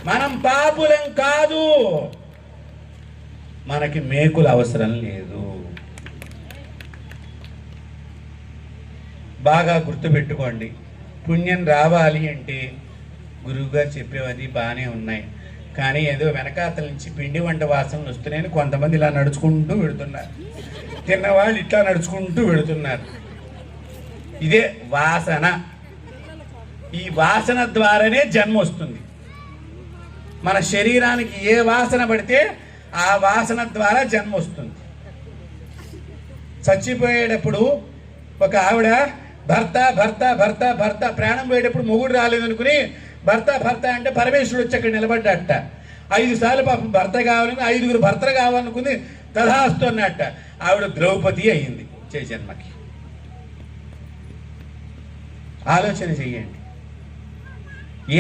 మనం పాపులం కాదు, మనకి మేకులు అవసరం లేదు. బాగా గుర్తుపెట్టుకోండి. పుణ్యం రావాలి అంటే గురువుగారు చెప్పేవది బాగానే ఉన్నాయి, కానీ ఏదో వెనకాతల నుంచి పిండి వంట వాసనలు వస్తున్నాయని కొంతమంది ఇలా నడుచుకుంటూ వెళుతున్నారు, తిన్నవాళ్ళు ఇట్లా నడుచుకుంటూ వెళుతున్నారు. ఇదే వాసన. ఈ వాసన ద్వారానే జన్మ వస్తుంది. మన శరీరానికి ఏ వాసన పడితే ఆ వాసన ద్వారా జన్మ వస్తుంది. చచ్చిపోయేటప్పుడు ఒక ఆవిడ భర్త భర్త భర్త భర్త ప్రాణం పోయేటప్పుడు మొగుడు రాలేదనుకుని భర్త భర్త అంటే పరమేశ్వరుడు వచ్చి అక్కడ నిలబడ్డట. 5 సార్లు పాపం భర్త కావాలని 5గురు భర్తలు కావాలనుకుంది, తథాస్తు అన్నట్ట. ఆవిడ ద్రౌపది అయ్యింది వచ్చే జన్మకి. ఆలోచన చెయ్యండి.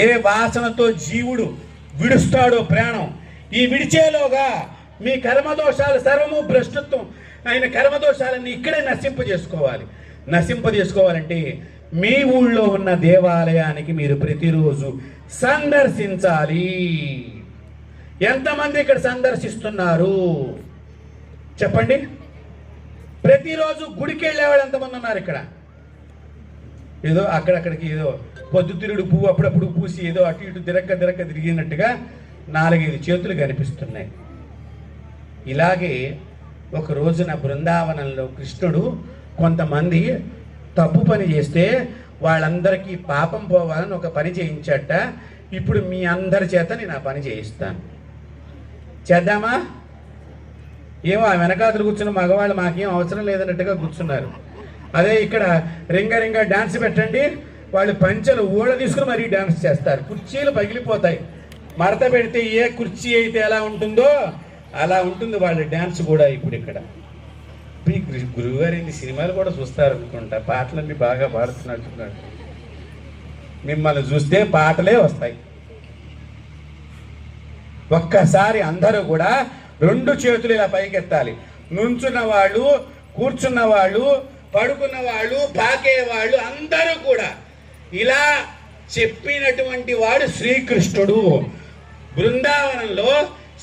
ఏ వాసనతో జీవుడు విడుస్తాడో ప్రాణం, ఈ విడిచేలోగా మీ కర్మదోషాలు సర్వము భ్రష్టత్వం అయిన కర్మదోషాలన్నీ ఇక్కడే నశింపజేసుకోవాలంటే మీ ఊళ్ళో ఉన్న దేవాలయానికి మీరు ప్రతిరోజు సందర్శించాలి. ఎంతమంది ఇక్కడ సందర్శిస్తున్నారు చెప్పండి? ప్రతిరోజు గుడికి వెళ్ళేవాళ్ళు ఎంతమంది ఉన్నారు ఇక్కడ? ఏదో అక్కడక్కడికి ఏదో పొద్దుతిరుడు పువ్వు అప్పుడప్పుడు పూసి ఏదో అటు ఇటు దిరక్క తిరిగినట్టుగా 4-5 చేతులు కనిపిస్తున్నాయి. ఇలాగే ఒక రోజున బృందావనంలో కృష్ణుడు కొంతమంది తప్పు పని చేస్తే వాళ్ళందరికీ పాపం పోవాలని ఒక పని చేయించట. ఇప్పుడు మీ అందరి చేత నేను ఆ పని చేయిస్తాను, చేద్దామా? ఏమో ఆ వెనకాతలు కూర్చున్న మగవాళ్ళు మాకేం అవసరం లేదన్నట్టుగా కూర్చున్నారు. అదే ఇక్కడ రింగ డాన్స్ పెట్టండి, వాళ్ళు పంచెలు ఊడ తీసుకుని మరీ డాన్స్ చేస్తారు. కుర్చీలు పగిలిపోతాయి. మడత పెడితే ఏ కుర్చీ అయితే ఎలా ఉంటుందో అలా ఉంటుంది వాళ్ళ డాన్స్ కూడా. ఇప్పుడు ఇక్కడ గురువుగారు ఇన్ని సినిమాలు కూడా చూస్తారు అనుకుంటా, పాటలన్నీ బాగా పాడుతున్నట్టున్నాడు. మిమ్మల్ని చూస్తే పాటలే వస్తాయి. ఒక్కసారి అందరూ కూడా 2 చేతులు ఇలా పైకెత్తాలి. నుంచున్న వాళ్ళు, కూర్చున్న వాళ్ళు, పడుకున్న వాళ్ళు, పాకేవాళ్ళు అందరూ కూడా ఇలా చెప్పినటువంటి వాడు శ్రీకృష్ణుడు. బృందావనంలో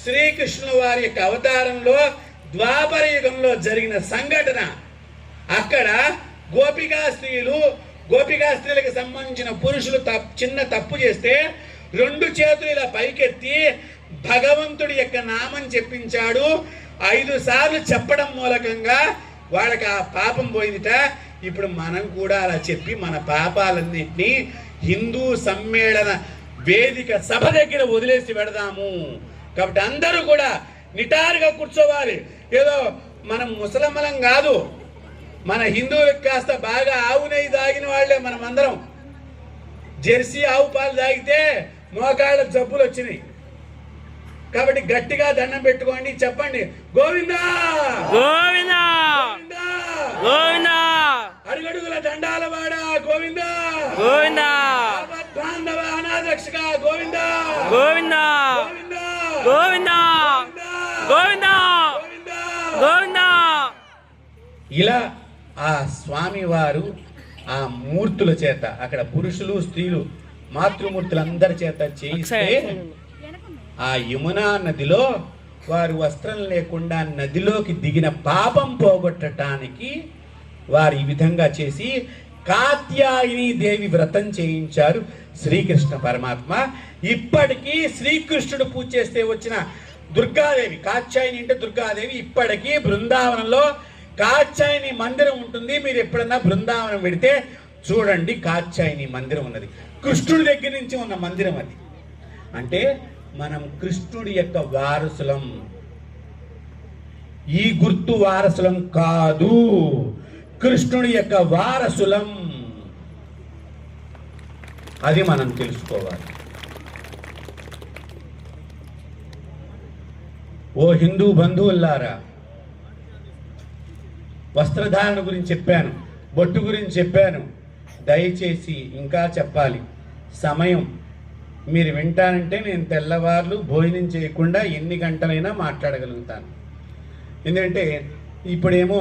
శ్రీకృష్ణుల వారి యొక్క అవతారంలో ద్వాపర యుగంలో జరిగిన సంఘటన. అక్కడ గోపికా స్త్రీలకు సంబంధించిన పురుషులు చిన్న తప్పు చేస్తే 2 చేతులు ఇలా పైకెత్తి భగవంతుడి యొక్క నామం చెప్పించాడు. 5 సార్లు చెప్పడం మూలకంగా వాళ్ళకి ఆ పాపం పోయిందిట. ఇప్పుడు మనం కూడా అలా చెప్పి మన పాపాలన్నింటినీ హిందూ సమ్మేళన వేదిక సభ దగ్గర వదిలేసి పెడదాము. కాబట్టి అందరూ కూడా నిటారుగా కూర్చోవాలి. ఏదో మనం ముసలమ్మలం కాదు, మన హిందువులకు కాస్త బాగా ఆవు నెయ్యి తాగిన వాళ్ళే మనం అందరం. జెర్సీ ఆవు పాలు తాగితే మోకాళ్ళ జబ్బులు వచ్చినాయి. కాబట్టి గట్టిగా దండం పెట్టుకోండి, చెప్పండి గోవిందా గోవిందా గోవిందా గోవిందా అడుగడుగుల దండాల వాడ గోవిందా గోవిందా బాంధవ అనాథరక్షక గోవిందా గోవిందా గోవిందా గోవిందా గోవిందా గోవిందా. ఇలా ఆ స్వామివారు ఆ మూర్తుల చేత, అక్కడ పురుషులు స్త్రీలు మాతృమూర్తులందరి చేత చేయిస్తే ఆ యమునా నదిలో వారు వస్త్రం లేకుండా నదిలోకి దిగిన పాపం పోగొట్టడానికి వారు ఈ విధంగా చేసి కాత్యాయని దేవి వ్రతం చేయించారు శ్రీకృష్ణ పరమాత్మ. ఇప్పటికీ శ్రీకృష్ణుడు పూజ చేస్తే వచ్చిన దుర్గాదేవి, కాత్యాయని అంటే దుర్గాదేవి, ఇప్పటికీ బృందావనంలో కాత్యాయని మందిరం ఉంటుంది. మీరు ఎప్పుడన్నా బృందావనం వెడితే చూడండి, కాత్యాయని మందిరం ఉన్నది. కృష్ణుడి దగ్గర నుంచి ఉన్న మందిరం అది. అంటే మనం కృష్ణుడి యొక్క వారసులం, ఈ గుర్తు వారసులం కాదు, కృష్ణుడి యొక్క వారసులం. అది మనం తెలుసుకోవాలి. ఓ హిందూ బంధువులారా, వస్త్రధారణ గురించి చెప్పాను, బొట్టు గురించి చెప్పాను. దయచేసి ఇంకా చెప్పాలి. సమయం మీరు వింటానంటే నేను తెల్లవార్లు భోజనం చేయకుండా ఎన్ని గంటలైనా మాట్లాడగలుగుతాను. ఎందుకంటే ఇప్పుడేమో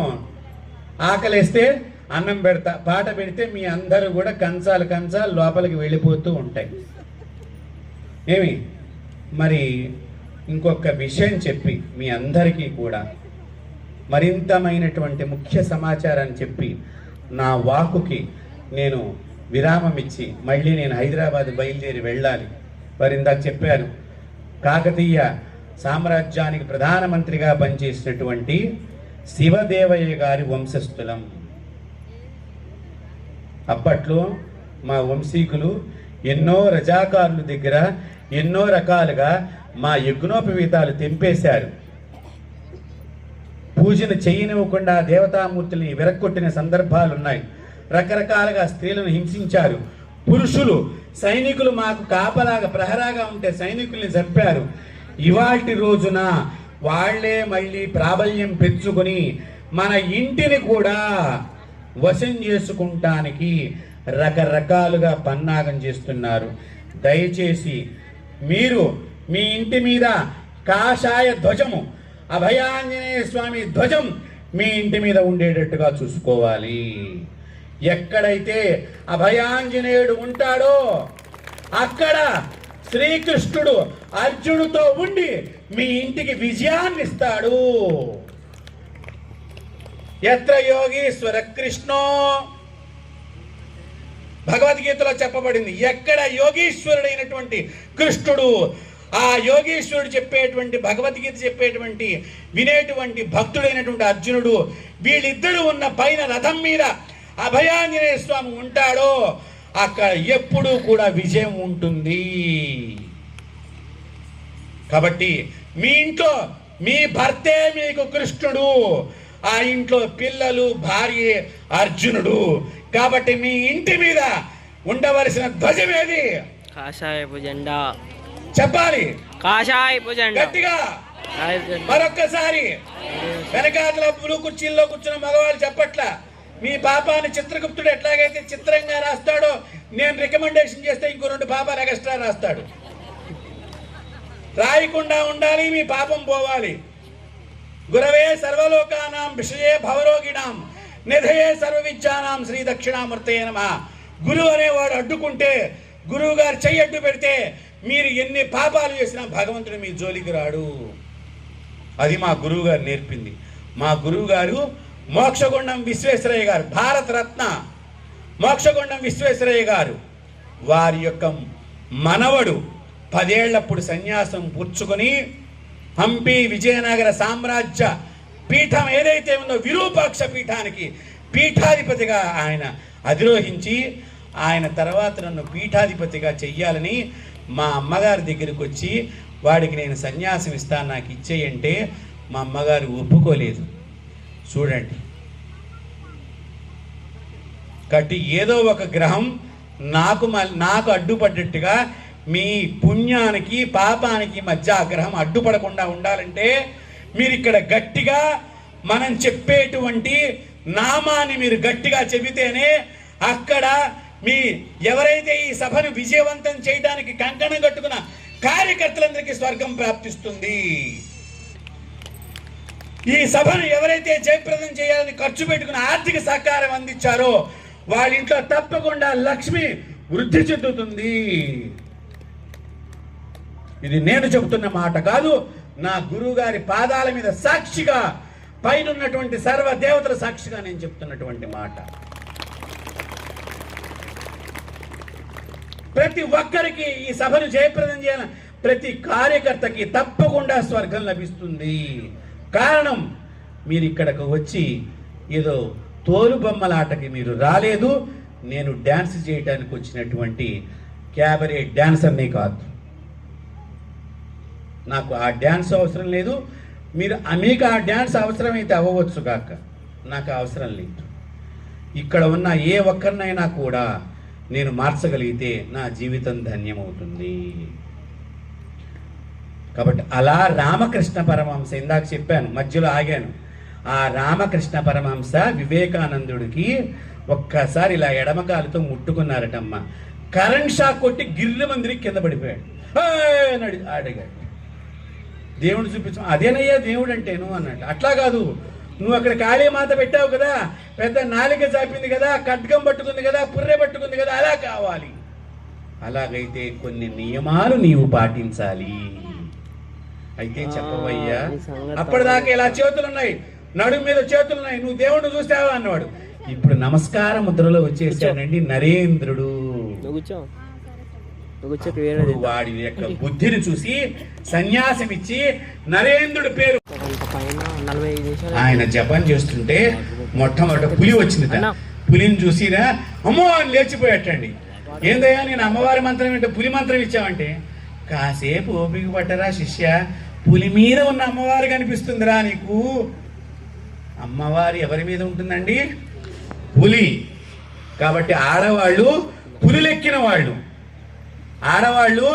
ఆకలేస్తే అన్నం పెడతా, పాట పెడితే మీ అందరూ కూడా కంచాలు లోపలికి వెళ్ళిపోతూ ఉంటాయి. ఏమి మరి ఇంకొక విషయం చెప్పి మీ అందరికీ కూడా మరింతమైనటువంటి ముఖ్య సమాచారాన్ని చెప్పి నా వాకుకి నేను విరామం ఇచ్చి మళ్ళీ నేను హైదరాబాద్ బయలుదేరి వెళ్ళాలి. వారు ఇందాక చెప్పారు, కాకతీయ సామ్రాజ్యానికి ప్రధానమంత్రిగా పనిచేసినటువంటి శివదేవయ్య గారి వంశస్థులం. అప్పట్లో మా వంశీకులు ఎన్నో రజాకారుల దగ్గర ఎన్నో రకాలుగా మా యజ్ఞోపవీతాలు తెంపేశారు. పూజను చేయనివ్వకుండా దేవతామూర్తుల్ని విరక్కొట్టిన సందర్భాలు ఉన్నాయి. రకరకాలుగా స్త్రీలను హింసించారు. పురుషులు సైనికులు మాకు కాపలాగా ప్రహరాగా ఉంటే సైనికుల్ని చంపారు. ఇవాల్టి రోజున వాళ్లే మళ్ళీ ప్రాబల్యం పెంచుకొని మన ఇంటిని కూడా వశం చేసుకుంటానికి రకరకాలుగా పన్నాగం చేస్తున్నారు. దయచేసి మీరు మీ ఇంటి మీద కాషాయ ధ్వజము, అభయాంజనేయ స్వామి ధ్వజం మీ ఇంటి మీద ఉండేటట్టుగా చూసుకోవాలి. ఎక్కడైతే అభయాంజనేయుడు ఉంటాడో అక్కడ శ్రీకృష్ణుడు అర్జునుడితో ఉండి మీ ఇంటికి విజయాన్ని ఇస్తాడు. యత్ర యోగీశ్వర కృష్ణో, భగవద్గీతలో చెప్పబడింది, ఎక్కడ యోగీశ్వరుడైనటువంటి కృష్ణుడు, ఆ యోగీశ్వరుడు చెప్పేటువంటి భగవద్గీత చెప్పేటువంటి వినేటువంటి భక్తుడైనటువంటి అర్జునుడు, వీళ్ళిద్దరూ ఉన్న పైన రథం మీద అభయాంజనేయ స్వామి ఉంటాడో అక్కడ ఎప్పుడూ కూడా విజయం ఉంటుంది. కాబట్టి మీ ఇంట్లో మీ భర్తే మీకు కృష్ణుడు, ఆ ఇంట్లో పిల్లలు భార్య అర్జునుడు. కాబట్టి మీ ఇంటి మీద ఉండవలసిన ధ్వజం ఏది? కాషాయపు జెండా చెప్పాలి, కాషాయపు జెండా గట్టిగా. మరొక్కసారి వెనకాతల బ్లూ కుర్చీల్లో కూర్చున్న మగవాళ్ళు చెప్పట్లా. మీ పాపాన్ని చిత్రగుప్తుడు ఎట్లాగైతే చిత్రంగా రాస్తాడో, నేను రికమెండేషన్ చేస్తే ఇంకో 2 పాపాలు ఎక్స్ట్రా రాస్తాడు. రాయకుండా ఉండాలి, మీ పాపం పోవాలి. గురవే సర్వలోకానాం విషయే భవరోగిణాం నిధయే సర్వ విద్యానాం శ్రీ దక్షిణామూర్తయే నమః. గురువు అనేవాడు అడ్డుకుంటే, గురువు గారు చెయ్యి అడ్డు పెడితే మీరు ఎన్ని పాపాలు చేసినా భగవంతుడు మీ జోలికి రాడు. అది మా గురువు గారు నేర్పింది. మా గురువు గారు మోక్షగుండం విశ్వేశ్వరయ్య గారు, భారత రత్న మోక్షగుండం విశ్వేశ్వరయ్య గారు, వారి యొక్క మనవడు 10 ఏళ్లప్పుడు సన్యాసం పుచ్చుకొని హంపి విజయనగర సామ్రాజ్య పీఠం ఏదైతే ఉందో విరూపాక్ష పీఠానికి పీఠాధిపతిగా ఆయన అధిరోహించి ఆయన తర్వాత నన్ను పీఠాధిపతిగా చెయ్యాలని మా అమ్మగారి దగ్గరికి వచ్చి వాడికి నేను సన్యాసం ఇస్తాను నాకు ఇచ్చేయంటే మా అమ్మగారు ఒప్పుకోలేదు. చూడండి, కాబట్టి ఏదో ఒక గ్రహం నాకు అడ్డుపడ్డట్టుగా మీ పుణ్యానికి పాపానికి మధ్య ఆ గ్రహం అడ్డుపడకుండా ఉండాలంటే మీరు ఇక్కడ గట్టిగా మనం చెప్పేటువంటి నామాన్ని మీరు గట్టిగా చెబితేనే అక్కడ మీ ఎవరైతే ఈ సభను విజయవంతం చేయడానికి కంకణం కట్టుకున్న కార్యకర్తలందరికీ స్వర్గం ప్రాప్తిస్తుంది. ఈ సభను ఎవరైతే జయప్రదం చేయాలని ఖర్చు పెట్టుకుని ఆర్థిక సహకారం అందించారో వాళ్ళ ఇంట్లో తప్పకుండా లక్ష్మి వృద్ధి చెందుతుంది. ఇది నేను చెబుతున్న మాట కాదు, నా గురువు గారి పాదాల మీద సాక్షిగా పైన ఉన్నటువంటి సర్వ దేవతల సాక్షిగా నేను చెప్తున్నటువంటి మాట. ప్రతి ఒక్కరికి ఈ సభను జయప్రదం చేయాలని ప్రతి కార్యకర్తకి తప్పకుండా స్వర్గం లభిస్తుంది. కారణం మీరు ఇక్కడకు వచ్చి ఏదో తోలుబొమ్మలాటకి మీరు రాలేదు. నేను డ్యాన్స్ చేయడానికి వచ్చినటువంటి క్యాబరే డ్యాన్సర్ని కాదు. నాకు ఆ డ్యాన్స్ అవసరం లేదు. మీకు ఆ డ్యాన్స్ అవసరమైతే అవ్వవచ్చు కాక, నాకు అవసరం లేదు. ఇక్కడ ఉన్న ఏ ఒక్కరినైనా కూడా నేను మార్చగలిగితే నా జీవితం ధన్యమవుతుంది. కాబట్టి అలా రామకృష్ణ పరమహంస, ఇందాక చెప్పాను మధ్యలో ఆగాను, ఆ రామకృష్ణ పరమహంస వివేకానందుడికి ఒక్కసారి ఇలా ఎడమకాలతో ముట్టుకున్నారటమ్మ. కరెంట్ షాక్ కొట్టి గిర్రె మందిరికి కింద పడిపోయాడు. అడిగాడు, దేవుడు చూపించాం. అదేనయ్యా దేవుడు అంటే నువ్వు అన్నట్టు. అట్లా కాదు, నువ్వు అక్కడ కాళీమాత పెట్టావు కదా, పెద్ద నాలిక చాపింది కదా, ఖడ్గం పట్టుకుంది కదా, పుర్రె పట్టుకుంది కదా, అలా కావాలి. అలాగైతే కొన్ని నియమాలు నీవు పాటించాలి. అయితే చెప్పవయ్యా, అప్పటిదాకా ఇలా చేతులున్నాయి, నడుము మీద చేతులున్నాయి, నువ్వు దేవుడిని చూస్తావా అన్నవాడు. ఇప్పుడు నమస్కార ముద్రలో వచ్చేసాడండి నరేంద్రుడు. వాడి యొక్క బుద్ధిని చూసి సన్యాసం ఇచ్చి నరేంద్రుడి పేరు ఆయన జపం చేస్తుంటే మొట్టమొదట పులి వచ్చింది. పులిని చూసినా అమ్మో అని లేచిపోయాటండి. ఏందయ్యా నేను అమ్మవారి మంత్రం ఏంటో పులి మంత్రం ఇచ్చావంటే, కాసేపు ఓపిక పట్టరా శిష్య, పులి మీద ఉన్న అమ్మవారు కనిపిస్తుందిరా నీకు. అమ్మవారి ఎవరి మీద ఉంటుందండి? పులి. కాబట్టి ఆడవాళ్ళు పులిలెక్కిన వాళ్ళు, ఆడవాళ్ళు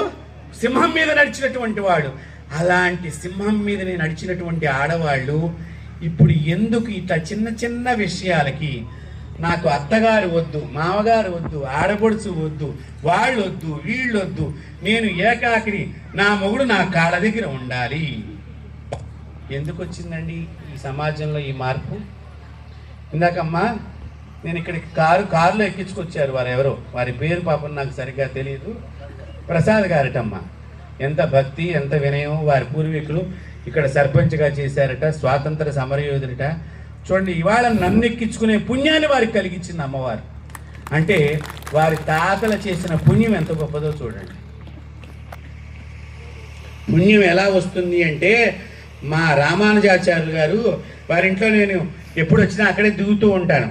సింహం మీద నడిచినటువంటి వాడు. అలాంటి సింహం మీద నడిచినటువంటి ఆడవాళ్ళు ఇప్పుడు ఎందుకు ఇట్లా చిన్న చిన్న విషయాలకి నాకు అత్తగారు వద్దు, మామగారు వద్దు, ఆడపడుచు వద్దు, వాళ్ళు వద్దు, వీళ్ళు వద్దు, నేను ఏకాకిని, నా మొగుడు నా కాళ్ళ దగ్గర ఉండాలి. ఎందుకు వచ్చిందండి ఈ సమాజంలో ఈ మార్పు? ఇందాకమ్మా నేను ఇక్కడికి కారులో ఎక్కించుకొచ్చారు వారు ఎవరో, వారి పేరు పాపం నాకు సరిగ్గా తెలియదు, ప్రసాద్ గారటమ్మ. ఎంత భక్తి, ఎంత వినయం. వారి పూర్వీకులు ఇక్కడ సర్పంచ్గా చేశారట, స్వాతంత్ర సమరయోధులట. చూడండి, ఇవాళ నన్ను ఎక్కించుకునే పుణ్యాన్ని వారికి కలిగించింది అమ్మవారు. అంటే వారి తాతలు చేసిన పుణ్యం ఎంత గొప్పదో చూడండి. పుణ్యం ఎలా వస్తుంది అంటే, మా రామానుజాచార్యులు గారు వారింట్లో నేను ఎప్పుడు వచ్చినా అక్కడే దిగుతూ ఉంటాను.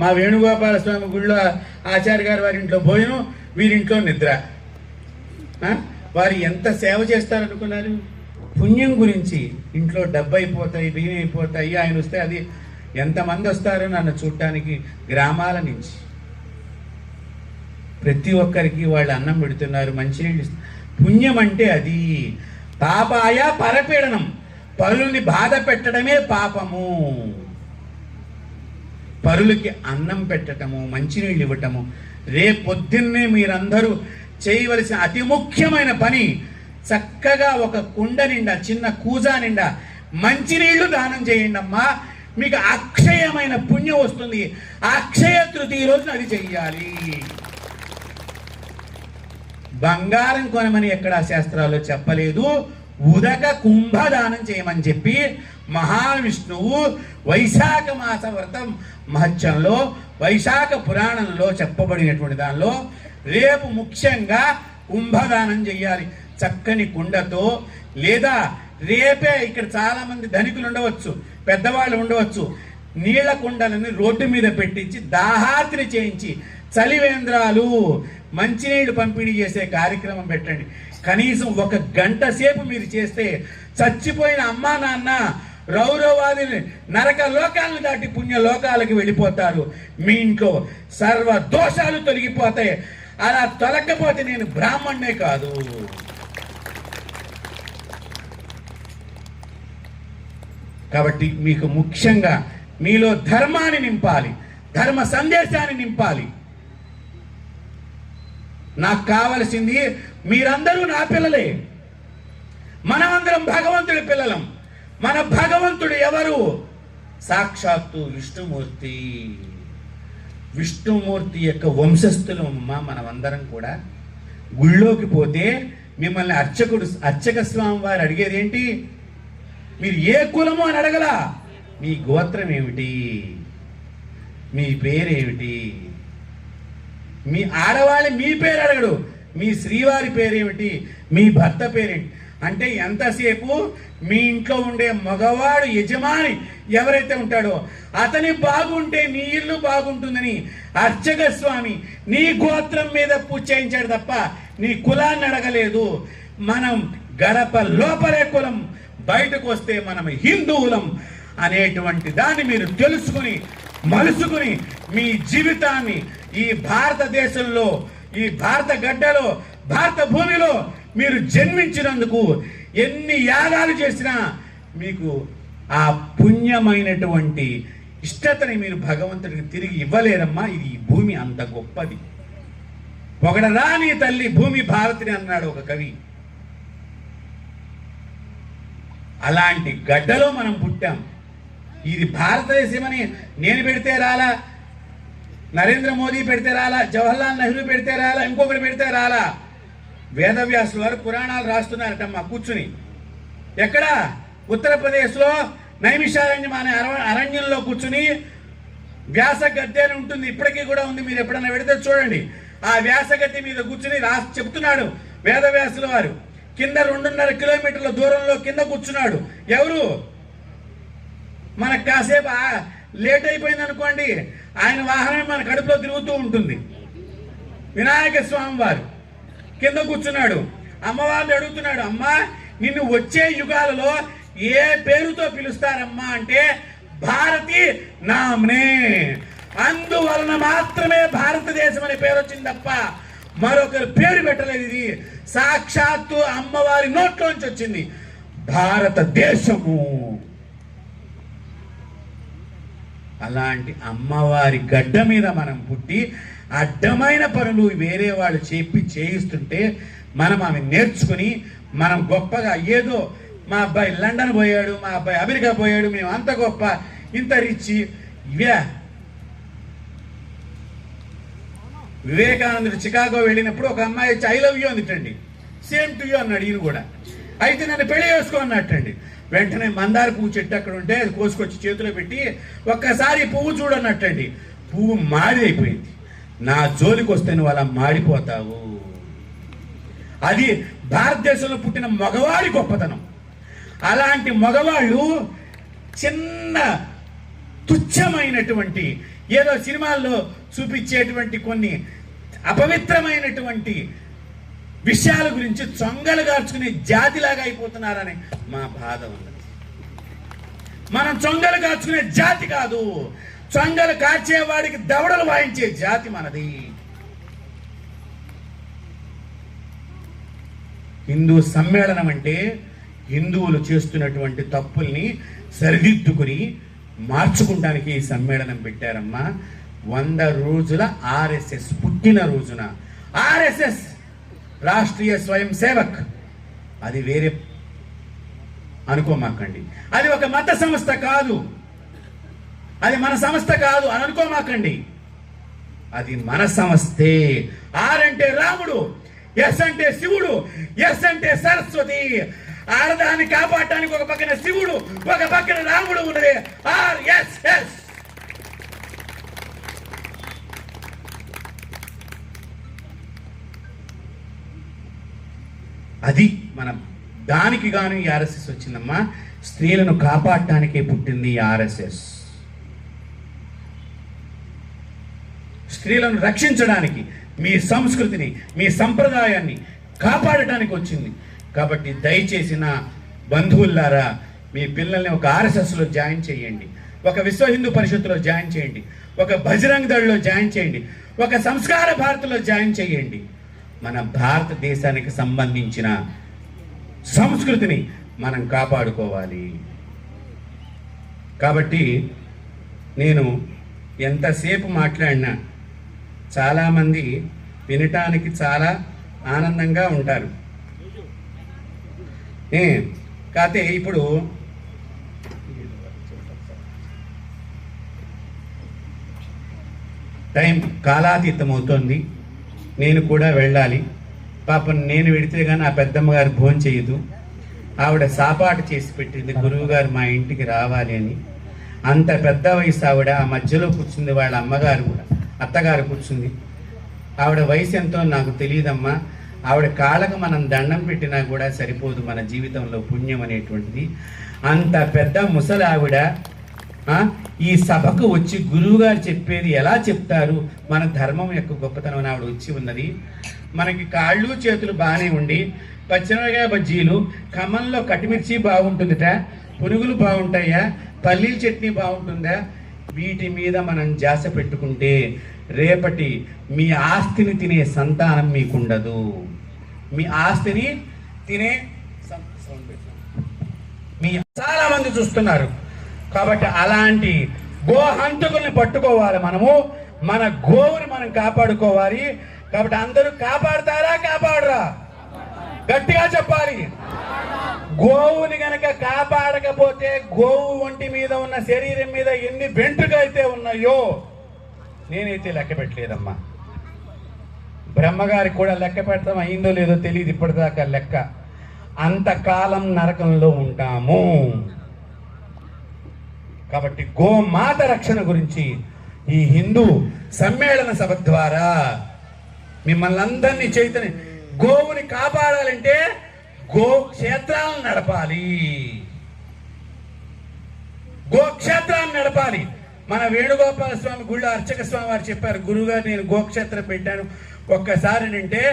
మా వేణుగోపాల స్వామి గుళ్ళో ఆచార్య గారు వారింట్లో భోజనం, వీరింట్లో నిద్ర. వారు ఎంత సేవ చేస్తారనుకున్నారు? పుణ్యం గురించి. ఇంట్లో డబ్బు అయిపోతాయి, బియ్యం అయిపోతాయి, ఆయన వస్తే అది ఎంతమంది వస్తారో నన్ను చూడటానికి గ్రామాల నుంచి. ప్రతి ఒక్కరికి వాళ్ళు అన్నం పెడుతున్నారు, మంచినీళ్ళు. పుణ్యం అంటే అది. పాపాయ పరపీడనం, పరులని బాధ పెట్టడమే పాపము. పరులకి అన్నం పెట్టటము, మంచినీళ్ళు ఇవ్వటము. రేపొద్దున్నే మీరందరూ చేయవలసిన అతి ముఖ్యమైన పని, చక్కగా ఒక కుండ నిండా, చిన్న కూజా నిండా మంచినీళ్లు దానం చేయండి అమ్మా. మీకు అక్షయమైన పుణ్యం వస్తుంది. ఆ అక్షయ తృతీయ రోజున అది చెయ్యాలి. బంగారం కొనమని ఎక్కడ శాస్త్రాల్లో చెప్పలేదు. ఉదక కుంభదానం చేయమని చెప్పి మహావిష్ణువు వైశాఖ మాస వ్రతం మహత్యంలో, వైశాఖ పురాణంలో చెప్పబడినటువంటి దానిలో రేపు ముఖ్యంగా కుంభదానం చెయ్యాలి. చక్కని కుండతో, లేదా రేపే ఇక్కడ చాలా మంది ధనికులు ఉండవచ్చు, పెద్దవాళ్ళు ఉండవచ్చు, నీళ్ల కుండలని రోడ్డు మీద పెట్టించి దాహార్తిని చేయించి చలివేంద్రాలు మంచినీళ్లు పంపిణీ చేసే కార్యక్రమం పెట్టండి. కనీసం 1 గంట సేపు మీరు చేస్తే చచ్చిపోయిన అమ్మా నాన్న రౌరవాది నరక లోకాలను దాటి పుణ్య లోకాలకు వెళ్ళిపోతారు. మీ ఇంట్లో సర్వ దోషాలు తొలగిపోతాయి. అలా తొలగకపోతే నేను బ్రాహ్మణ్ణే కాదు. కాబట్టి మీకు ముఖ్యంగా మీలో ధర్మాన్ని నింపాలి, ధర్మ సందేశాన్ని నింపాలి. నాకు కావలసింది మీరందరూ నా పిల్లలే. మనమందరం భగవంతుడి పిల్లలం. మన భగవంతుడు ఎవరు? సాక్షాత్తు విష్ణుమూర్తి. విష్ణుమూర్తి యొక్క వంశస్థులమ్మ మనమందరం కూడా. గుళ్ళోకి పోతే మిమ్మల్ని అర్చక స్వామి వారు అడిగేది ఏంటి? మీరు ఏ కులము అని అడగలా. మీ గోత్రం ఏమిటి, మీ పేరేమిటి. మీ ఆడవాళ్ళి మీ పేరు అడగడు, మీ శ్రీవారి పేరేమిటి, మీ భర్త పేరేంటి. అంటే ఎంతసేపు మీ ఇంట్లో ఉండే మగవాడు యజమాని ఎవరైతే ఉంటాడో అతని బాగుంటే నీ ఇల్లు బాగుంటుందని అర్చక స్వామి నీ గోత్రం మీద పూజ చేయించాడు తప్ప నీ కులాన్ని అడగలేదు. మనం గడప లోపలే కులం, బయటకు వస్తే మనం హిందువులం అనేటువంటి దాన్ని మీరు తెలుసుకుని మలుసుకుని మీ జీవితాన్ని ఈ భారతదేశంలో, ఈ భారత గడ్డలో, భారత భూమిలో మీరు జన్మించినందుకు ఎన్ని యాగాలు చేసినా మీకు ఆ పుణ్యమైనటువంటి ఇష్టతని మీరు భగవంతుడికి తిరిగి ఇవ్వలేరమ్మా. ఇది ఈ భూమి అంత గొప్పది. పొగడరా నీ తల్లి భూమి భారతిని అన్నాడు ఒక కవి. అలాంటి గడ్డలో మనం పుట్టాం. ఇది భారతదేశమని నేను పెడితే రాలా, నరేంద్ర మోదీ పెడితే రాలా, జవహర్లాల్ నెహ్రూ పెడితే రాలా, ఇంకొకటి పెడితే రాలా. వేదవ్యాసుల వారు పురాణాలు రాస్తున్నారటమ్మా కూర్చుని. ఎక్కడ? ఉత్తరప్రదేశ్లో నైమిషారణ్యం అనే అరణ్యంలో కూర్చుని వ్యాసగద్దె అని ఉంటుంది, ఇప్పటికీ కూడా ఉంది. మీరు ఎప్పుడైనా పెడితే చూడండి. ఆ వ్యాసగద్దె మీద కూర్చుని చెప్తున్నాడు వేదవ్యాసుల వారు. కింద 2.5 కిలోమీటర్ల దూరంలో కింద కూర్చున్నాడు. ఎవరు? మనకు కాసేపు లేట్ అయిపోయింది అనుకోండి, ఆయన వాహనం మన కడుపులో తిరుగుతూ ఉంటుంది. వినాయక స్వామి వారు కింద కూర్చున్నాడు. అమ్మవారిని అడుగుతున్నాడు, అమ్మా నిన్ను వచ్చే యుగాలలో ఏ పేరుతో పిలుస్తారమ్మా అంటే భారతి నామ్నే. అందువలన మాత్రమే భారతదేశం అనే పేరు వచ్చింది తప్ప మరొకరు పేరు పెట్టలేదు. ఇది సాక్షాత్తు అమ్మవారి నోట్లోంచి వచ్చింది, భారతదేశము. అలాంటి అమ్మవారి గడ్డ మీద మనం పుట్టి అడ్డమైన పనులు వేరే వాళ్ళు చేయిస్తుంటే మనం అవి నేర్చుకుని మనం గొప్పగా ఏదో మా అబ్బాయి లండన్ పోయాడు, మా అబ్బాయి అమెరికా పోయాడు, మేము అంత గొప్ప, ఇంత రిచ్, ఇవే. వివేకానందుడు చికాగో వెళ్ళినప్పుడు ఒక అమ్మాయి వచ్చి ఐ లవ్ యూ అందిటండి. సేమ్ టు యూ అన్నాడు ఈయన కూడా. అయితే నన్ను పెళ్లి చేసుకో అన్నట్టండి. వెంటనే మందార పువ్వు చెట్టు అక్కడ ఉంటే అది కోసుకొచ్చి చేతిలో పెట్టి ఒక్కసారి పువ్వు చూడన్నట్టండి. పువ్వు మాడిపోయింది. నా జోలికి వస్తే నువ్వు అలా మాడిపోతావు. అది భారతదేశంలో పుట్టిన మగవాడి గొప్పతనం. అలాంటి మగవాళ్ళు చిన్న తుచ్చమైనటువంటి ఏదో సినిమాల్లో చూపించేటువంటి కొన్ని అపవిత్రమైనటువంటి విషయాల గురించి చొంగలు గార్చుకునే జాతిలాగా అయిపోతున్నారని మా బాధ ఉన్నది. మనం చొంగలు కాచుకునే జాతి కాదు, చొంగలు కాచేవాడికి దవడలు వాయించే జాతి మనది. హిందూ సమ్మేళనం అంటే హిందువులు చేస్తున్నటువంటి తప్పుల్ని సరిదిద్దుకుని మార్చుకుంటానికి ఈ సమ్మేళనం పెట్టారమ్మా. 100 రోజుల ఆర్ఎస్ఎస్ పుట్టిన రోజున, ఆర్ఎస్ఎస్ రాష్ట్రీయ స్వయం సేవక్, అది వేరే అనుకోమాకండి. అది ఒక మత సంస్థ కాదు, అది మన సంస్థ కాదు అని అనుకోమాకండి. అది మన సంస్థే. ఆర్ అంటే రాముడు, ఎస్ అంటే శివుడు, ఎస్ అంటే సరస్వతి. ఆడదాన్ని కాపాడటానికి ఒక పక్కన శివుడు, ఒక పక్కన రాముడు ఉన్నది. ఆర్ఎస్ఎస్. అది మనం దానికి గాను ఈ ఆర్ఎస్ఎస్ వచ్చిందమ్మా. స్త్రీలను కాపాడటానికే పుట్టింది ఈ ఆర్ఎస్ఎస్. స్త్రీలను రక్షించడానికి, మీ సంస్కృతిని, మీ సంప్రదాయాన్ని కాపాడటానికి వచ్చింది. కాబట్టి దయచేసి నా బంధువులారా, మీ పిల్లల్ని ఒక ఆర్ఎస్ఎస్లో జాయిన్ చేయండి, ఒక విశ్వ హిందూ పరిషత్తులో జాయిన్ చేయండి, ఒక బజరంగ్ దళ్లో జాయిన్ చేయండి, ఒక సంస్కార భారత్లో జాయిన్ చేయండి. మన భారతదేశానికి సంబంధించిన సంస్కృతిని మనం కాపాడుకోవాలి. కాబట్టి నేను ఎంతసేపు మాట్లాడినా చాలామంది వినటానికి చాలా ఆనందంగా ఉంటారు. కాకపోతే ఇప్పుడు టైం కాలాతీతం అవుతోంది, నేను కూడా వెళ్ళాలి. పాపం నేను వెడితే కానీ ఆ పెద్దమ్మ గారు భోజనం చేయదు. ఆవిడ సాపాటు చేసి పెట్టింది గురువు గారు మా ఇంటికి రావాలి అని. అంత పెద్ద వయసు ఆవిడ. ఆ మధ్యలో కూర్చుంది వాళ్ళ అమ్మగారు కూడా, అత్తగారు కూర్చుంది. ఆవిడ వయసు ఎంతో నాకు తెలియదమ్మా. ఆవిడ కాళ్ళకు మనం దండం పెట్టినా కూడా సరిపోదు మన జీవితంలో పుణ్యం అనేటువంటిది. అంత పెద్ద ముసలి ఆవిడ ఈ సభకు వచ్చి గురువుగారు చెప్పేది ఎలా చెప్తారు, మన ధర్మం యొక్క గొప్పతనం ఆవిడ వచ్చి ఉన్నది. మనకి కాళ్ళు చేతులు బాగానే ఉండి పచ్చిమిరపకాయ బజ్జీలు, ఖమ్మంలో కట్టిమిర్చి బాగుంటుందిట, పునుగులు బాగుంటాయా, పల్లీల చట్నీ బాగుంటుందా, వీటి మీద మనం జాస పెట్టుకుంటే రేపటి మీ ఆస్తిని తినే సంతానం మీకుండదు. మీ ఆస్తిని తినే మీ చాలా మంది చూస్తున్నారు. కాబట్టి అలాంటి గోహంతకుల్ని పట్టుకోవాలి మనము. మన గోవుని మనం కాపాడుకోవాలి. కాబట్టి అందరూ కాపాడుతారా, కాపాడరా? గట్టిగా చెప్పాలి. గోవుని గనక కాపాడకపోతే గోవు ఒంటి మీద ఉన్న శరీరం మీద ఎన్ని వెంట్రుకలు అయితే ఉన్నాయో నేనైతే లెక్క పెట్టలేదమ్మా. బ్రహ్మగారికి కూడా లెక్క పెడతాం అయిందో లేదో తెలియదు ఇప్పటిదాకా లెక్క. అంతకాలం నరకంలో ఉంటాము. కాబట్టి గోమాత రక్షణ గురించి ఈ హిందూ సమ్మేళన సభ ద్వారా మిమ్మల్ని అందరినీ చైతన్య, గోవుని కాపాడాలంటే గోక్షేత్రాలను నడపాలి, గోక్షేత్రాన్ని నడపాలి. మన వేణుగోపాల స్వామి గుళ్ళో అర్చక స్వామి వారు చెప్పారు, గురువుగారు నేను గోక్షేత్రం పెట్టాను ఒక్కసారి అంటే